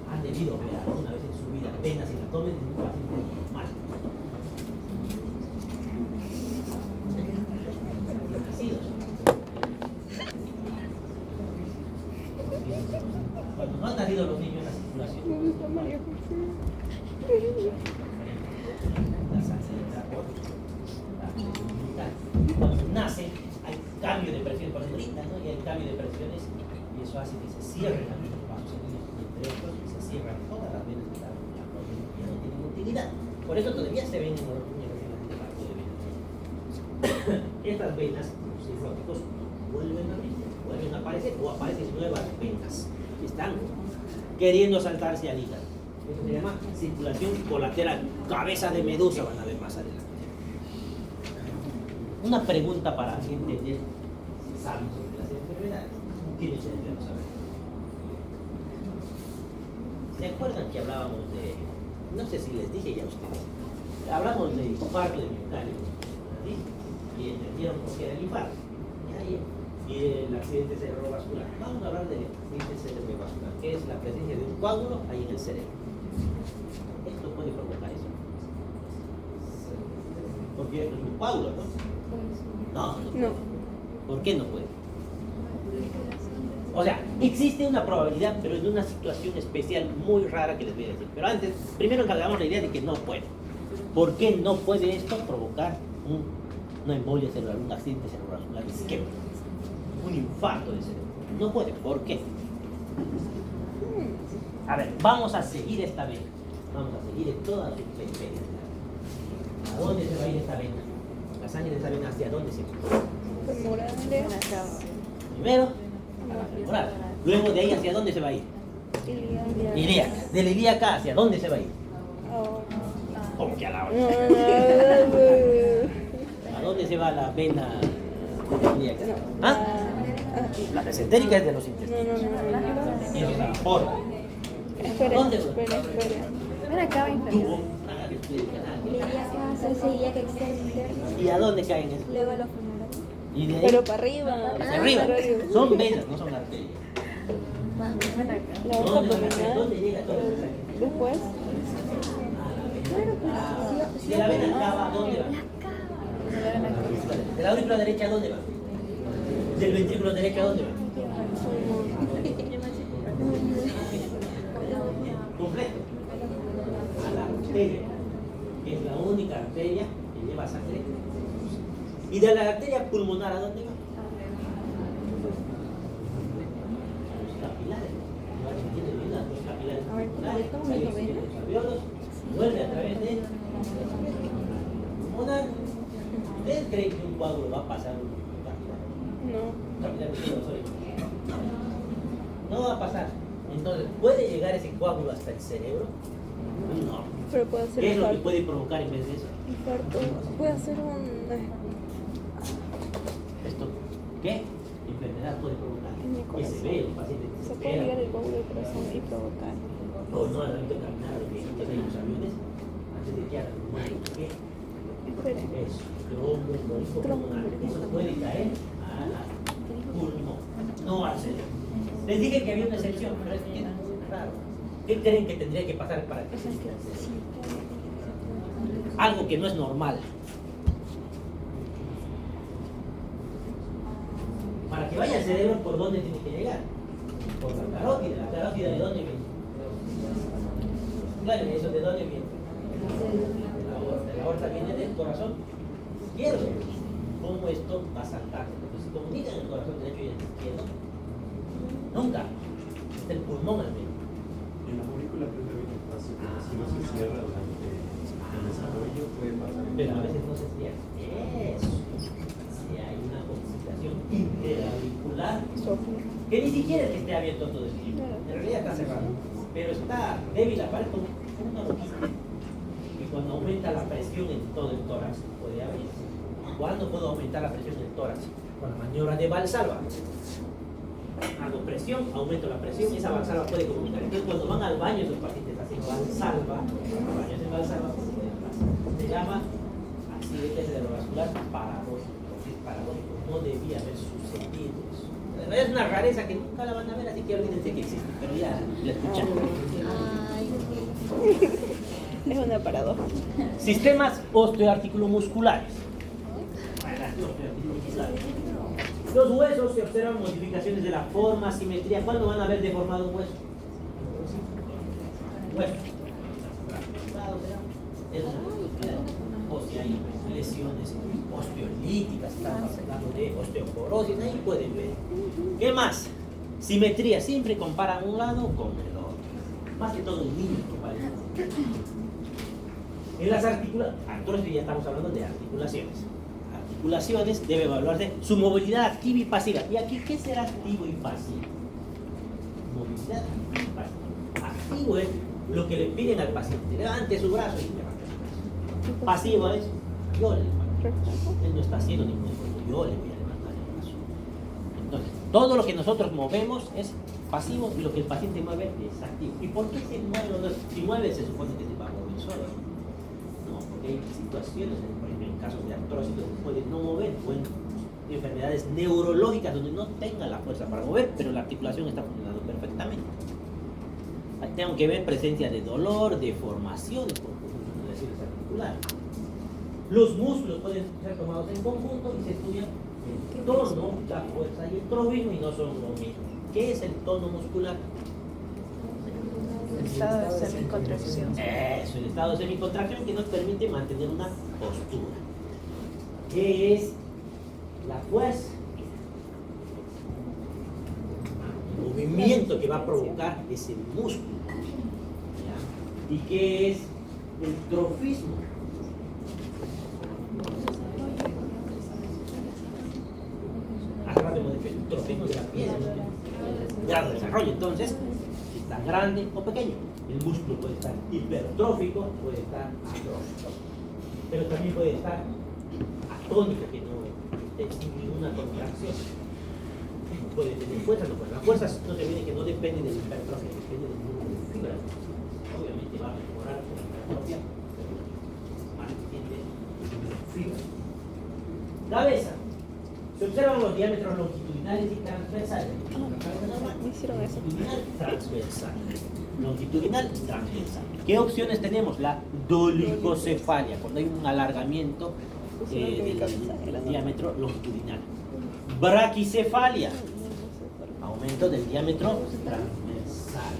Han debido ver alguna vez en su vida venas en el abdomen en un paciente normal. Cuando no han nacido los niños en la circulación, la sangre entra por la abdominal. Cuando nacen hay cambio de presión por grita, ¿no? Y hay cambio de presiones y eso hace que se cierren los vasos sanguíneos entre ellos y se cierran todas las venas que están en el abdomen y ya no tienen utilidad. Por eso todavía se ven en los niños de marco de venas. Estas venas, los cirróticos, vuelven a aparecer o aparecen nuevas venas que están queriendo saltarse al hígado. Eso se llama circulación colateral, cabeza de medusa, van a ver más adelante. Una pregunta para entender si saben sobre las enfermedades. ¿Quién es enfermo saber? ¿Se acuerdan que hablábamos de, no sé si les dije ya a ustedes, hablamos de infarto de miocardio, ¿sí? Y entendieron por qué era el infarto. Y ahí accidente cerebrovascular. Vamos a hablar del accidente cerebrovascular, que es la presencia de un coágulo ahí en el cerebro. Esto puede provocar eso. Porque esto es un coágulo, ¿no? No, no. No. ¿Por qué no puede? O sea, existe una probabilidad, pero en una situación especial muy rara que les voy a decir. Pero antes, primero encargamos la idea de que no puede. ¿Por qué no puede esto provocar una embolia cerebral, un accidente cerebrovascular isquémico? Un infarto de cerebro. No puede. ¿Por qué? A ver, vamos a seguir esta vena. Vamos a seguir en toda su periferia. ¿A dónde se va a ir esta vena? La sangre de esa vena, ¿hacia dónde se va? Femoral. Primero, a la femoral. Luego de ahí, ¿hacia dónde se va a ir? Ilíaca. Ilíaca. De la ilíaca, ¿hacia dónde se va a ir? Oh. Como que a la No, hora. no, ¿A dónde se va la vena ilíaca? no. ¿Ah? La mesentérica es de los No, intestinos. no. Y eso es la porta. Espera, ¿Dónde? espera. Ven acá, Tubo. inferior. Ilíaca, ilíaca externa interna, ¿Y a dónde caen esos? luego los femoral. Y de ahí Pero para arriba. hacia arriba. Para arriba. Son venas, no son arterias. Ven acá. La hoja ¿Dónde van a caer? abdominal. ¿Dónde llega todo eso? Después. De la vena cava, ¿a dónde va? De la aurícula derecha, ¿a dónde va? Del ventrículo derecho, ¿a dónde va? Completo. A la arteria, que es la única arteria que lleva sangre. Y de la arteria pulmonar, ¿a dónde va? A los capilares. Tiene bien las dos capilares A ver, pulmonares, ¿cómo sale dijo vena? los alveolos, vuelve a través de pulmonar. ¿Ustedes creen que un coágulo va a pasar un capilar? No. Capilar izquierdo, sorry. No va a pasar. Entonces, ¿puede llegar ese coágulo hasta el cerebro? No. Pero puede ser ¿Qué es lo que infarto. puede provocar en vez de eso? Infarto. Puede ser un. ¿Esto qué? Enfermedad puede provocar. En el Que se corazón. ve el paciente Se puede ligar el coágulo del corazón y provocar. o no al momento de caminar los viejitos en los aviones antes de que hagan un mal. ¿Qué? Espera. Eso. Tromboembolismo pulmonar. Eso puede caer a la pulmón, no al cerebro. Les dije que había una excepción, pero es bien raro. ¿Qué creen que tendría que pasar para que exista el cerebro? Algo que no es normal. Para que vaya al cerebro, ¿por dónde tiene que llegar? Por la carótida. ¿La carótida de dónde viene? Claro, ¿eso de dónde viene? De la aorta. La aorta viene del corazón izquierdo. ¿Cómo esto va a saltar? Pues se comunican el corazón derecho y el izquierdo. Nunca. Es el pulmón al medio. En la aurícula previa viene espacio, pero si no se cierra durante el desarrollo puede pasar. Pero a veces no se cierra. Eso. Si hay una complicación interauricular, que ni siquiera es que esté abierto todo el tiempo. En realidad está cerrado. Pero está débil la pared como una boquita. Y cuando aumenta la presión en todo el tórax, puede abrirse. ¿Cuándo puedo aumentar la presión en el tórax? Con la maniobra de Valsalva. Hago presión, aumento la presión y esa Valsalva puede comunicar. Entonces cuando van al baño esos pacientes hacen Valsalva, baños en Valsalva, se llama accidente cerebrovascular paradójico. Es paradójico, no debía haber sucedido eso. En realidad es una rareza que nunca la van a ver, así que olvídense que existe, pero ya la escucharon. Ay, Es una paradoja. Sistemas osteoarticulomusculares. Los huesos se observan modificaciones de la forma, simetría. ¿Cuándo van a ver deformado un hueso? Hueso. Es una deformidad. O si hay lesiones osteolíticas, estamos hablando de osteoporosis, ahí pueden ver. ¿Qué más? Simetría. Siempre comparan un lado con el otro. Más que todo un niño compara. En las articulaciones, ya estamos hablando de articulaciones. Articulaciones debe evaluarse su movilidad activa y pasiva. ¿Y aquí qué será activo y pasivo? Movilidad activa y pasiva. Activo es lo que le piden al paciente. Levante su brazo y levante su brazo. Pasivo es yo le levanto. Él no está haciendo ningún esfuerzo. Yo le voy a levantar el brazo. Entonces, todo lo que nosotros movemos es pasivo y lo que el paciente mueve es activo. ¿Y por qué se mueve? Si mueve se supone que se va a mover solo. No, porque hay situaciones, por ejemplo, en casos de artrosis, donde puede no mover, pueden enfermedades neurológicas donde no tenga la fuerza para mover, pero la articulación está funcionando perfectamente. Ahí tengo que ver presencia de dolor, deformaciones por lesiones articulares. Los músculos pueden ser tomados en conjunto y se estudian el tono, la fuerza y el trofismo y no son lo mismo. ¿Qué es el tono muscular? El estado de semicontracción. Eso, el estado de semicontracción que nos permite mantener una postura. ¿Qué es la fuerza? El movimiento que va a provocar ese músculo. ¿Ya? ¿Y qué es el trofismo? Acá vemos el trofismo de la piel. Grado de desarrollo, entonces, si está grande o pequeño. El músculo puede estar hipertrófico, puede estar atrófico, pero también puede estar atónico, que no esté sin ninguna contracción. Puede tener fuerza, no puede. La fuerza no se viene que no depende de la hipertrofia, depende del número de fibras. Obviamente va a mejorar con la hipertrofia, pero mantiene el número de fibras. Cabeza. Se observan los diámetros longitudinales y transversales. Me hicieron eso. Longitudinal, transversal. Longitudinal, transversal. ¿Qué opciones tenemos? La dolicocefalia, cuando hay un alargamiento del diámetro longitudinal. Braquicefalia, aumento del diámetro transversal.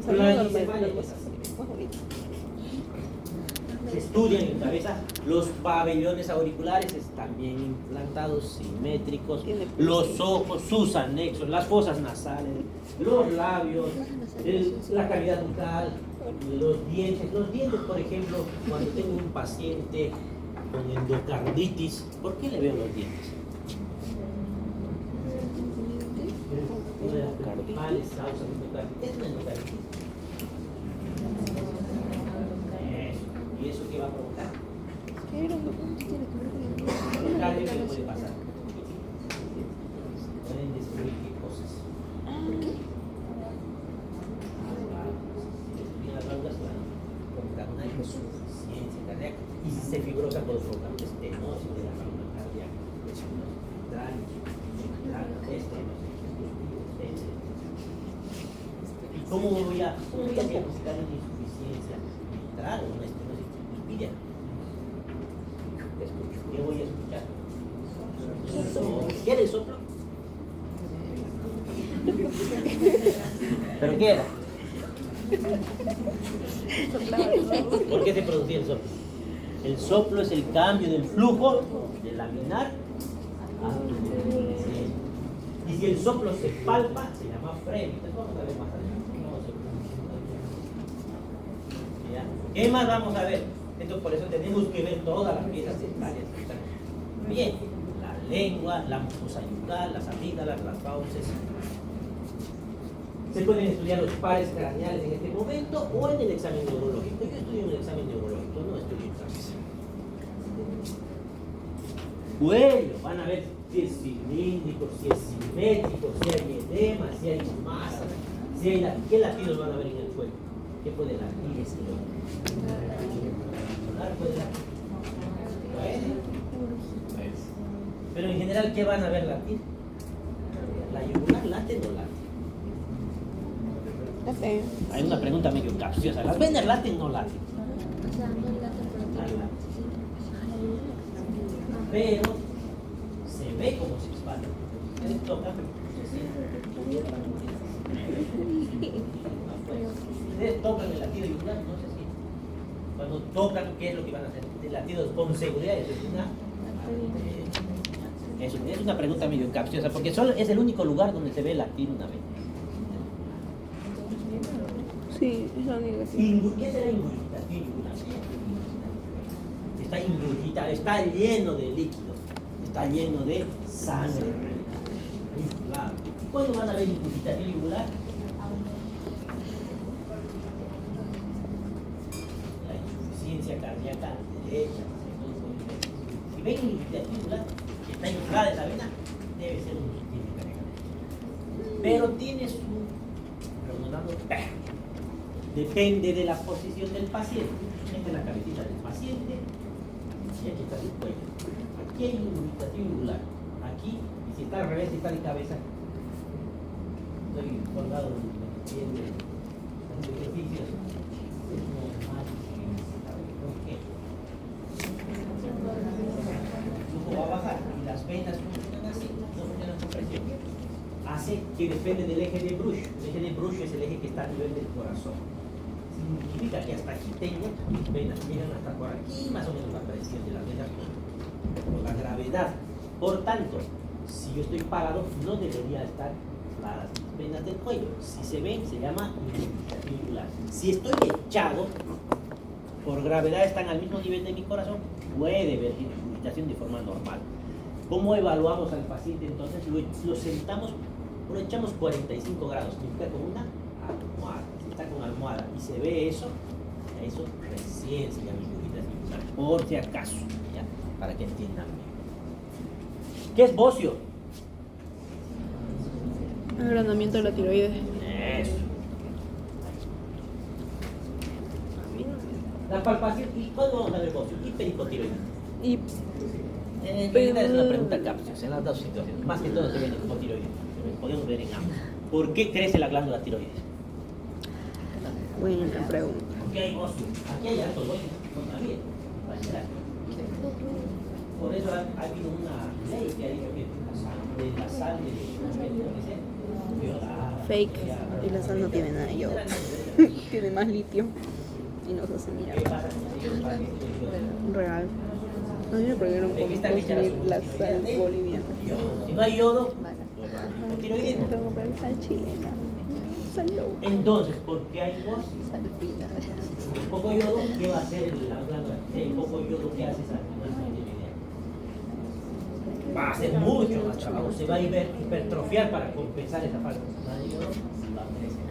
Planicefalia, pues así. Se estudian en cabeza los pabellones auriculares, están bien implantados, simétricos, los ojos, sus anexos, las fosas nasales, los labios, la cavidad bucal, los dientes. Los dientes, por ejemplo, cuando tengo un paciente con endocarditis, ¿por qué le veo los dientes? Una de las principales causas de endocarditis es una endocarditis. ¿Y eso qué va a provocar? El cardio, ¿qué puede pasar? Pueden destruir qué cosas. Las válvulas van a provocar una insuficiencia cardíaca. Y si se fibrosa puede provocar una estenosis de la válvula cardíaca, estenosis central, estenosis. ¿Y cómo voy a diagnosticar una insuficiencia mitral o una estenosis tricúspide? ¿Qué voy a escuchar? ¿Quiere el soplo? ¿Pero qué era? ¿Por qué se producía el soplo? El soplo es el cambio del flujo de laminar a turbulento. Y si el soplo se palpa, se llama freno. Entonces vamos a ver más adelante. ¿Qué más vamos a ver? Entonces por eso tenemos que ver todas las piezas dentales. Bien, la lengua, la mucosa yugal, las amígdalas, las fauces. Se pueden estudiar los pares craneales en este momento o en el examen neurológico. Yo estudio en el examen neurológico, no estudio en cabeza. Cuello, van a ver si es cilíndrico, si es simétrico, si hay edema, si hay masa, si hay ¿qué latidos van a ver en el cuello? ¿Qué puede latir ese cuello? ¿Puede latir? Pero en general, ¿qué van a ver latir? ¿La yugular late o no late? Late. Hay una pregunta medio capciosa. ¿Las venas laten o no laten? O sea, no late, pero se ve como se expande. Ustedes tocan, se siente. Ustedes tocan el latido yugular, no se siente. Cuando tocan, ¿qué es lo que van a hacer? El latido con seguridad es una pregunta medio capciosa, porque solo es el único lugar donde se ve latir una vena. Sí, es la única que sí. ¿Qué será ingurgitación yugular? Está ingurgitado, está lleno de líquido, está lleno de sangre. Claro. ¿Cuándo van a ver ingurgitación yugular? La insuficiencia cardíaca derecha. Si ven ingurgitación yugular, que está inflada esa vena, debe ser un insuficiencia cardíaca. Pero tiene su preguntando, depende de la posición del paciente. Esta es la cabecita del paciente y aquí está el cuello. Aquí hay ingurgitación yugular. aquí, y si está al revés, si está de cabeza, estoy colgado en el pie de los ejercicios, es normal. ¿Por qué? El flujo va a bajar y las venas funcionan así, no funcionan con presión. Hace que depende del eje de Bruch. El eje de Bruch es el eje que está a nivel del corazón. Significa que hasta aquí tengo mis venas, llegan hasta por aquí más o menos la presión de las venas por la gravedad. Por tanto, si yo estoy parado, no debería estar las venas del cuello. Si se ven, se llama irregular. Si estoy echado, por gravedad están al mismo nivel de mi corazón, puede ver irritación de forma normal. ¿Cómo evaluamos al paciente? Entonces lo sentamos, lo echamos 45 grados, significa con una almohada. Si está con almohada y se ve eso recién se llama irritación, por si acaso, ¿ya? Para que entiendan bien. ¿Qué es bocio? Agrandamiento de la tiroides. Eso. La palpación, ¿y cuándo vamos a ver bocio? Hiperipotiroidismo. Y En realidad es una pregunta capciosa en las dos situaciones. Más que todo se ve en el hipotiroidismo. Podemos ver en ambos. ¿Por qué crece la glándula tiroides? buena pregunta. Porque hay bocio. Aquí hay alto bocio. No también. Por eso ha habido una ley que ha dicho que la sal de Fake. Y la sal no tiene nada de yodo. Tiene más litio. Y nos hace ¿Qué mierda. pasa con ellos? Real. A mí me prohibieron consumir la sal boliviana. Si no hay yodo, hipotiroidismo. Tengo que comprar sal chilena. Sal yodo. Entonces, ¿por qué hay bocio? El poco yodo, ¿qué va a hacer la glándula? El poco yodo, ¿qué hace esa glándula? Va a hacer mucho más trabajo, se va a hipertrofiar para compensar esa falta de yodo, va a crecer.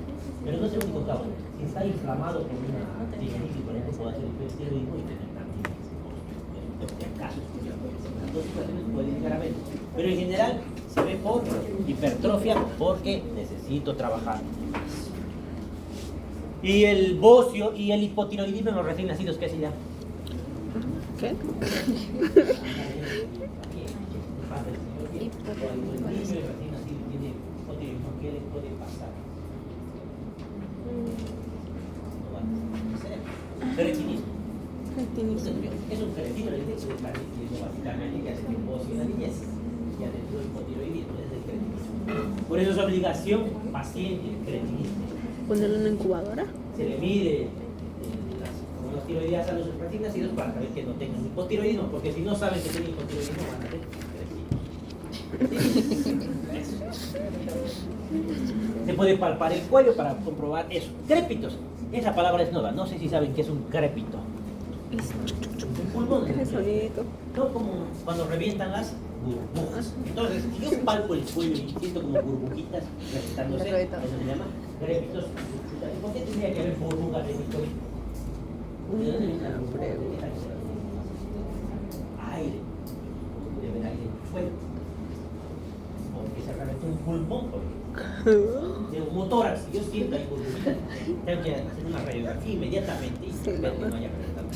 Pero no es el único causa. Si está inflamado por una tendinitis, por ejemplo, puede hacer hipertiroidismo y tener también ese caso. Las dos situaciones pueden ser a veces. Pero en general se ve por hipertrofia porque necesito trabajar. Y el bocio y el hipotiroidismo en los recién nacidos, ¿qué se llama? ¿Qué? Cuando el niño recién nacido tiene hipotiroidismo, ¿qué le puede pasar? No va a ser. Ferretinismo. Es un feretino, el indexo de ferretinismo básicamente que hace que el bocio en la niñez ya dentro del hipotiroidismo, es el ferretinismo. Por eso es obligación paciente el ferretinismo. Ponerlo en una incubadora. Se le mide las tiroideas a los recién nacidos para saber que no tengan hipotiroidismo, porque si no saben que tienen hipotiroidismo van a tener se puede palpar el cuello para comprobar eso. Crépitos, esa palabra es nueva, no sé si saben qué es un crépito. Un pulmón. Ese sonidito. No como cuando revientan las burbujas. Entonces, si yo palpo el cuello y siento como burbujitas reventándose, eso se llama crépitos. ¿Por qué tendría que haber burbujas en mi cuello? ¿De dónde viene la burbuja? Aire. Debe haber aire en el cuello. Que se reventó un pulmón, de un motórax, si yo siento ahí burbujitas, tengo que hacer una radiografía inmediatamente y ver que no haya reventado.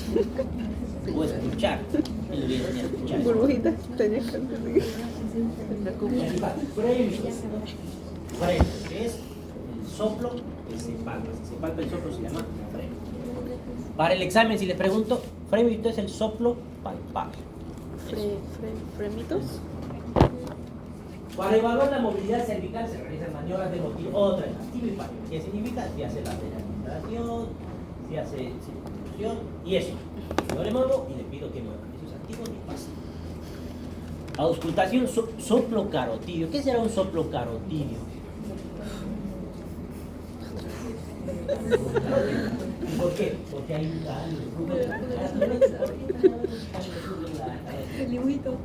O escuchar, el video tenía que escuchar. Burbujitas, tenía que conseguir. Freno, que es el soplo que se palpa. Si se palpa el soplo se llama freno. Para el examen, si les pregunto, freno es el soplo palpable. ¿Fremitos? Para evaluar la movilidad cervical se realizan maniobras de motivo, otra vez, activo y pasivo. ¿Qué significa? Si hace la penetración, si hace circunfusión y eso. Yo le muevo y le pido que mueva. Eso es activo y pasivo. Auscultación, soplo carotidio. ¿Qué será un soplo carotidio? ¿Por qué? Porque hay un El dibujito.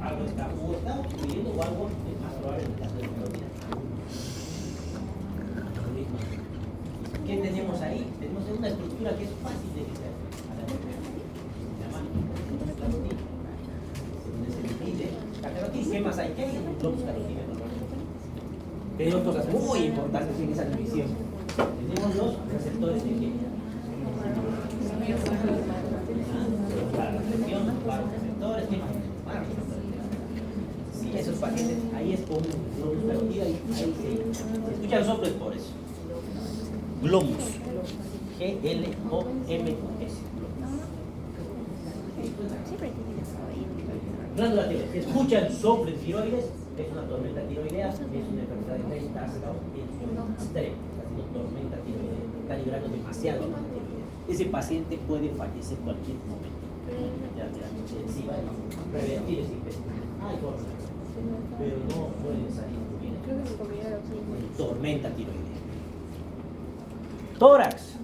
algo está ocurriendo o algo es más probable en el caso de la carotina. ¿Qué tenemos ahí? Tenemos una estructura que es fácil de quitar. Se llama carotina. Donde se divide la carotina. ¿Qué más hay? ¿Qué hay en los globos carotinos normalmente? Tenemos cosas muy importantes en esa división. Tenemos los receptores de qué? Para la presión. Paros receptores, ¿qué más? Paros receptores. Sí, esos pacientes, ahí es con globus carotido, ahí se escuchan soplos por eso. Globus. G-L-O-M-S. Glándula tiroides. Si escuchan soplo en tiroides, es una tormenta tiroidea, es una enfermedad de metástase extrema, está haciendo tormenta tiroidea, está liberando demasiado tiroides. Ese paciente puede fallecer en cualquier momento. Intensiva, prevenir ese infección. Hay formas, pero no pueden salir muy bien. Tormenta tiroidea. Tórax.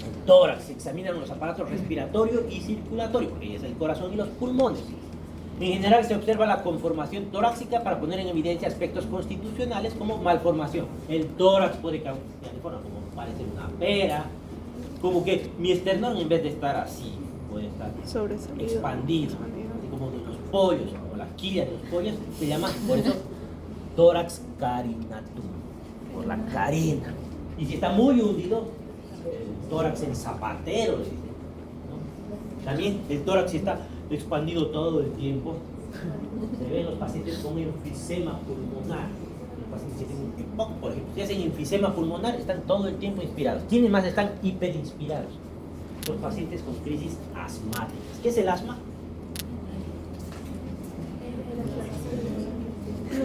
El tórax se examinan los aparatos respiratorio y circulatorio, porque es el corazón y los pulmones. En general se observa la conformación torácica para poner en evidencia aspectos constitucionales como malformación. El tórax puede cambiar de forma, como parecer una pera, como que mi esternón en vez de estar así, puede estar expandido, así como de los pollos, o la quilla de los pollos, se llama por eso tórax carinatum, por la carina. Y si está muy hundido, el tórax en zapatero, ¿no? También el tórax está expandido todo el tiempo. Se ven los pacientes con enfisema pulmonar. Los pacientes que tienen EPOC, por ejemplo, si hacen enfisema pulmonar, están todo el tiempo inspirados. Tienen más, están hiperinspirados. Los pacientes con crisis asmáticas. ¿Qué es el asma?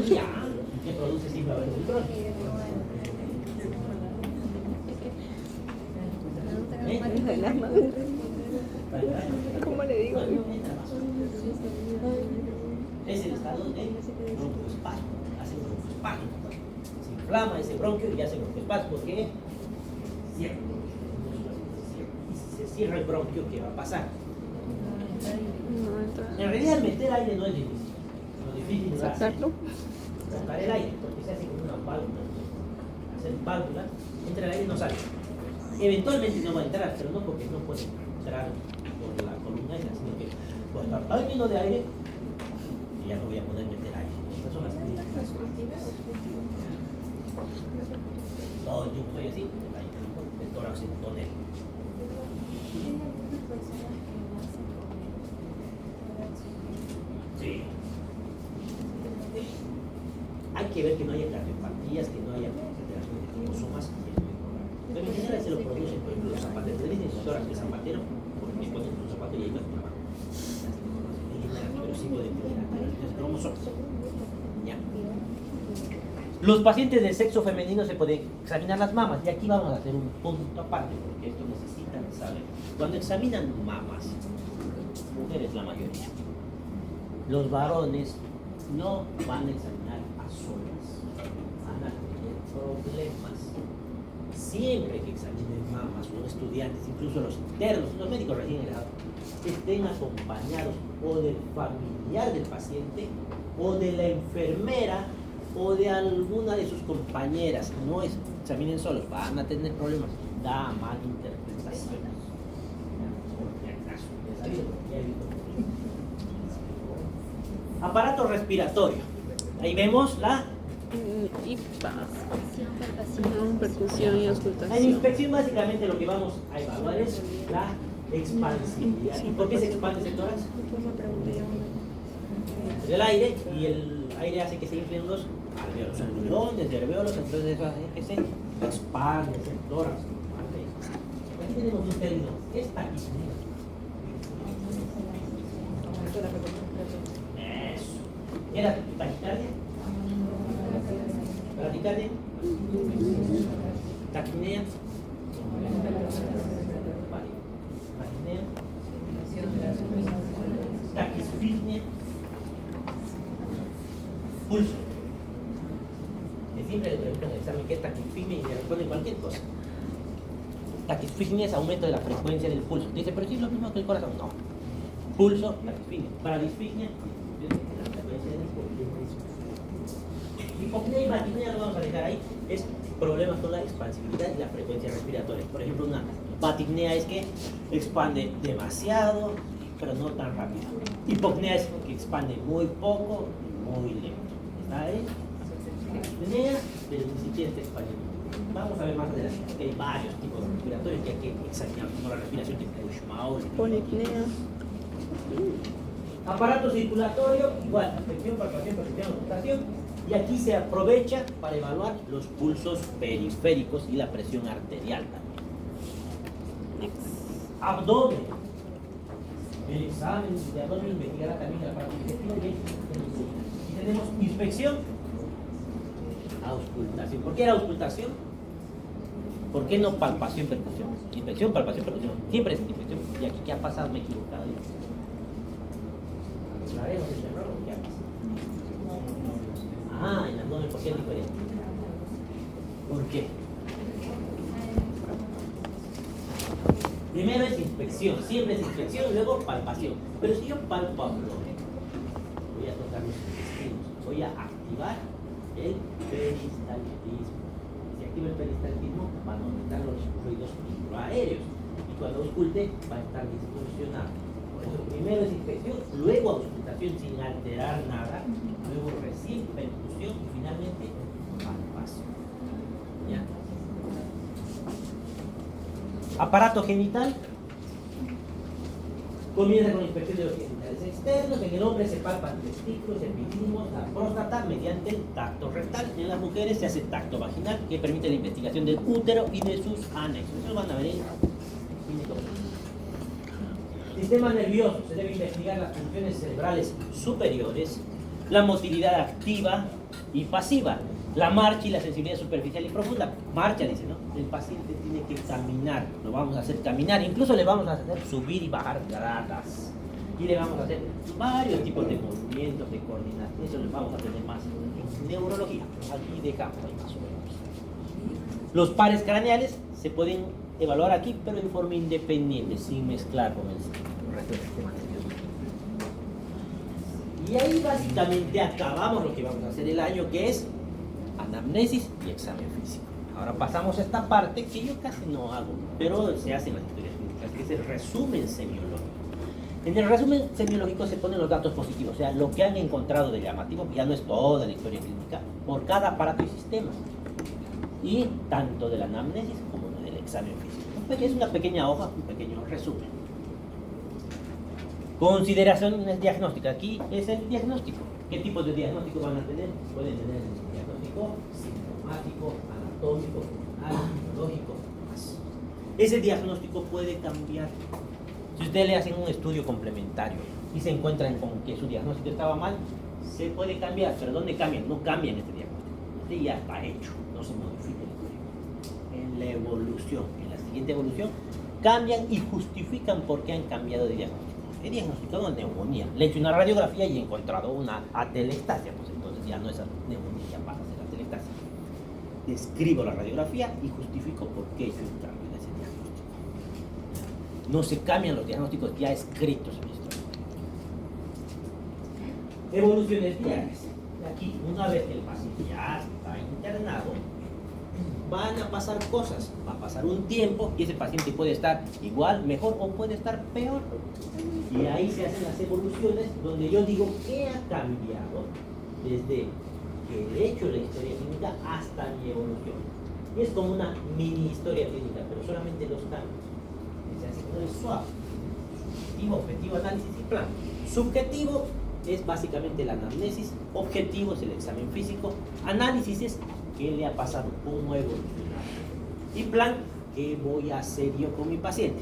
Ya, ¿qué produce silvavernitrol? ¿Cómo le digo? Es el estado de broncoespasmo. Hace broncoespasmo. Se inflama ese bronquio y hace broncoespasmo porque cierra. Y si se cierra el bronquio, ¿qué va a pasar? En realidad meter aire no es difícil. Lo difícil es sacarlo. Sacar el aire, porque se hace como una válvula. Hacer válvula, entra el aire y no sale. Eventualmente no va a entrar, pero no porque no puede entrar por la columna esa, sino que puede estar tan lleno de aire y ya no voy a poder meter aire. Estas son las críticas. Todo el tiempo estoy así, el tórax en tonel. Sí. Hay que ver que no haya cardiopatías, que no haya alteraciones de cromosomas. Pero en general se lo producen, por ejemplo, los zapateros. Le dicen tórax de zapatero porque me ponen un zapato y ahí va a trabajo. En general, pero sí pueden tener alteraciones de cromosomas. Ya. Los pacientes del sexo femenino se pueden examinar las mamas. Y aquí vamos a hacer un punto aparte porque esto necesitan saber. Cuando examinan mamas, mujeres la mayoría, los varones no van a examinar a solas, van a tener problemas. Siempre que examinen mamas, los estudiantes, incluso los internos, los médicos recién egresados, estén acompañados o del familiar del paciente, o de la enfermera, o de alguna de sus compañeras. No examinen solos, van a tener problemas. Da malinterpretación. Aparato respiratorio. Ahí vemos la IPA. Percusión y en auscultación. inspección básicamente lo que vamos a evaluar es la expansividad. ¿Y por qué se expande ese tórax? El aire, y el aire hace que se inflen los alveolos, alveolos, alveolos, entonces eso hace que se expande ese tórax. Aquí tenemos un término, es taquipnea. Eso. ¿Era taquicardia? ¿Taquicardia? Taquipnea. Vale. Taquipnea. Taquisfignia. Pulso. Que siempre le preguntan en el examen qué es taquisfignia y le responden cualquier cosa. Taquisfignia es aumento de la frecuencia del pulso. Dice, pero sí es lo mismo que el corazón. No. Pulso, taquisfignia. Paradisfignia, la frecuencia del pulso. Hipopnea y batipnea lo vamos a dejar ahí. Es problemas con la expansividad y la frecuencia respiratoria. Por ejemplo, una batipnea es que expande demasiado, pero no tan rápido. Hipopnea es que expande muy poco, muy lento. ¿Está ahí? Apnea, pero ni siquiera está expandiendo. Vamos a ver más adelante, porque hay varios tipos de respiratorios que hay que examinar, como la respiración de Kussmaul. Polipnea. Aparato circulatorio, igual, inspección, palpación, percepción, auscultación. Y aquí se aprovecha para evaluar los pulsos periféricos y la presión arterial también. Abdomen. El examen de abdomen investigará también el aparato digestivo y tenemos inspección, auscultación. ¿Por qué era auscultación? ¿Por qué no palpación, percusión? Inspección, palpación, percusión. Siempre es inspección. ¿Y aquí qué ha pasado? Me he equivocado. Aclaremos el error, ¿qué ha pasado? Ah, en abdomen, ¿por qué es diferente? ¿Por qué? Primero es inspección, siempre es inspección, luego palpación. Pero si yo palpo abdomen, voy a tocar los intestinos, voy a activar el peristaltismo. Si activo el peristaltismo, van a aumentar los fluidos intraaéreos. Y cuando ausculte, va a estar distorsionado. Por eso primero es inspección, luego auscultación sin alterar nada, luego recién percusión y finalmente palpación. ¿Ya? Aparato genital. Comienza con la inspección de los genitales externos. En el hombre se palpan testículos, epidídimos, la próstata mediante el tacto rectal. En las mujeres se hace tacto vaginal, que permite la investigación del útero y de sus anexos. Eso lo van a ver en ginecología. Sistema nervioso. Se debe investigar las funciones cerebrales superiores, la motilidad activa y pasiva, la marcha y la sensibilidad superficial y profunda. Marcha, dice, ¿no? El paciente tiene que caminar, lo vamos a hacer caminar, incluso le vamos a hacer subir y bajar gradas. Y le vamos a hacer varios tipos de movimientos, de coordinación. Eso lo vamos a tener más en neurología. Aquí dejamos ahí más o menos. Los pares craneales se pueden evaluar aquí, pero en forma independiente, sin mezclar con el resto del sistema nervioso. Y ahí básicamente acabamos lo que vamos a hacer el año, que es anamnesis y examen físico. Ahora pasamos a esta parte que yo casi no hago, pero se hace en las historias clínicas, que es el resumen semiológico. En el resumen semiológico se ponen los datos positivos, o sea, lo que han encontrado de llamativo, ya no es toda la historia clínica, por cada aparato y sistema. Y tanto de la anamnesis como del examen físico. Es una pequeña hoja, un pequeño resumen. Consideraciones diagnósticas. Aquí es el diagnóstico. ¿Qué tipos de diagnóstico van a tener? Pueden tener el diagnóstico sintomático, anatómico, funcional, biológico, más. Ese diagnóstico puede cambiar. Si usted le hacen un estudio complementario y se encuentran con que su diagnóstico estaba mal, se puede cambiar. ¿Pero dónde cambian? No cambian este diagnóstico. Este ya está hecho, no se modifica el estudio. En la evolución, en la siguiente evolución, cambian y justifican por qué han cambiado de diagnóstico. He diagnosticado una neumonía, le he hecho una radiografía y he encontrado una atelectasia, pues entonces ya no es neumonía, ya pasa a ser atelectasia. Describo la radiografía y justifico por qué he hecho un cambio en ese diagnóstico. No se cambian los diagnósticos ya escritos en la historia. Evoluciones diarias. Aquí, una vez que el paciente ya está internado, van a pasar cosas, va a pasar un tiempo y ese paciente puede estar igual, mejor o puede estar peor. Y ahí se hacen las evoluciones donde yo digo qué ha cambiado desde que he hecho la historia clínica hasta mi evolución. Y es como una mini historia clínica, pero solamente los cambios. Se hace muy suave. Subjetivo, objetivo, análisis y plan. Subjetivo es básicamente la anamnesis, objetivo es el examen físico, análisis es qué le ha pasado, cómo ha evolucionado. Y plan, ¿qué voy a hacer yo con mi paciente?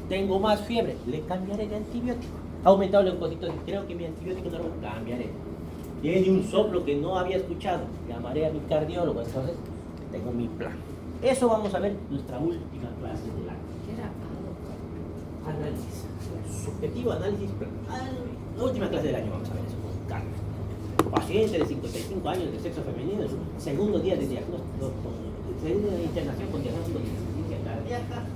Tengo más fiebre, le cambiaré de antibiótico. Ha aumentado el leucocitos, creo que mi antibiótico no lo cambiaré. Tiene un soplo que no había escuchado, llamaré a mi cardiólogo, entonces tengo mi plan. Eso vamos a ver en nuestra última clase del año. Análisis. Subjetivo, análisis, plan. La última clase del año vamos a ver eso con calma. Paciente de 55 años de sexo femenino, en su segundo día de diagnóstico, segunda internación con diagnóstico de insuficiencia cardíaca,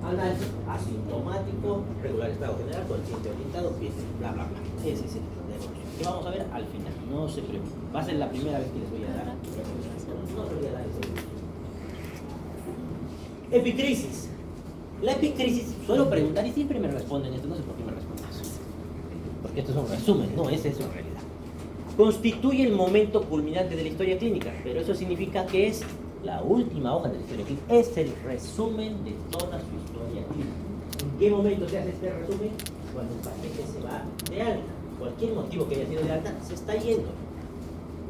análisis asintomático, regular estado general, consciente orientado, bla, bla, bla. Ese es el de evolución. Que vamos a ver al final, no se preocupen. Va a ser la primera vez que les voy a dar. No se voy a dar ese. Epicrisis. La epicrisis, suelo preguntar y siempre me responden esto, no sé por qué me responden eso. Porque esto es un resumen, no es eso en realidad. Constituye el momento culminante de la historia clínica, pero eso significa que es la última hoja de la historia clínica, es el resumen de toda su historia clínica. ¿En qué momento se hace este resumen? Cuando el paciente se va de alta. Cualquier motivo que haya sido de alta, se está yendo.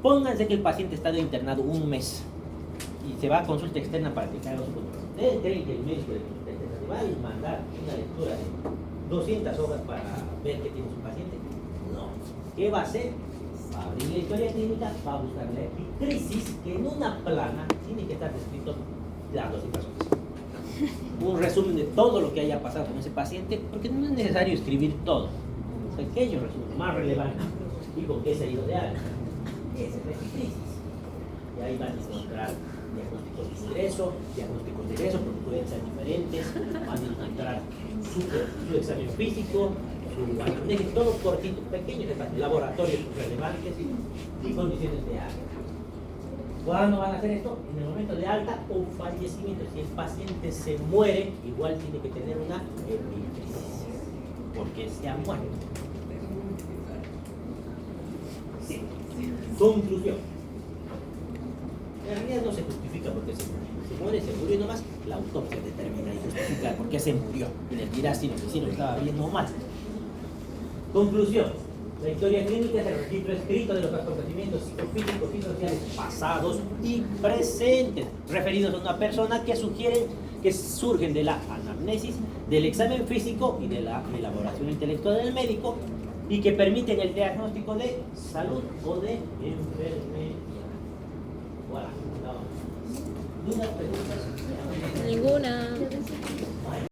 Pónganse que el paciente está internado un mes y se va a consulta externa para que se haga su control. ¿Ustedes creen que el médico de consulta externa le va a mandar una lectura de 200 hojas para ver qué tiene su paciente? No. ¿Qué va a hacer? Va a abrir la historia clínica, va a buscar la epicrisis, que en una plana tiene que estar descrito las 200 hojas. Un resumen de todo lo que haya pasado con ese paciente, porque no es necesario escribir todo. Un pequeño resumen, más relevante, y con qué se ha ido de alta. Esa es la epicrisis. Y ahí van a encontrar diagnósticos de ingreso, porque pueden ser diferentes, van a encontrar su examen físico, su anamnesis, todo cortito, pequeños laboratorios relevantes y condiciones de alta. ¿Cuándo van a hacer esto? En el momento de alta o fallecimiento. Si el paciente se muere, igual tiene que tener una epicrisis, porque se ha muerto. Sí. Conclusión. En realidad no se justifica porque se muere. Se muere, se murió nomás. La autopsia determina y justifica por qué se murió. Y les dirá si lo que hicieron estaba bien o mal. Conclusión. La historia clínica es el registro escrito de los acontecimientos psicofísicos y sociales pasados y presentes, referidos a una persona que surgen de la anamnesis, del examen físico y de la elaboración intelectual del médico y que permiten el diagnóstico de salud o de enfermedad. Voilà. ¿Dudas, preguntas? Ninguna.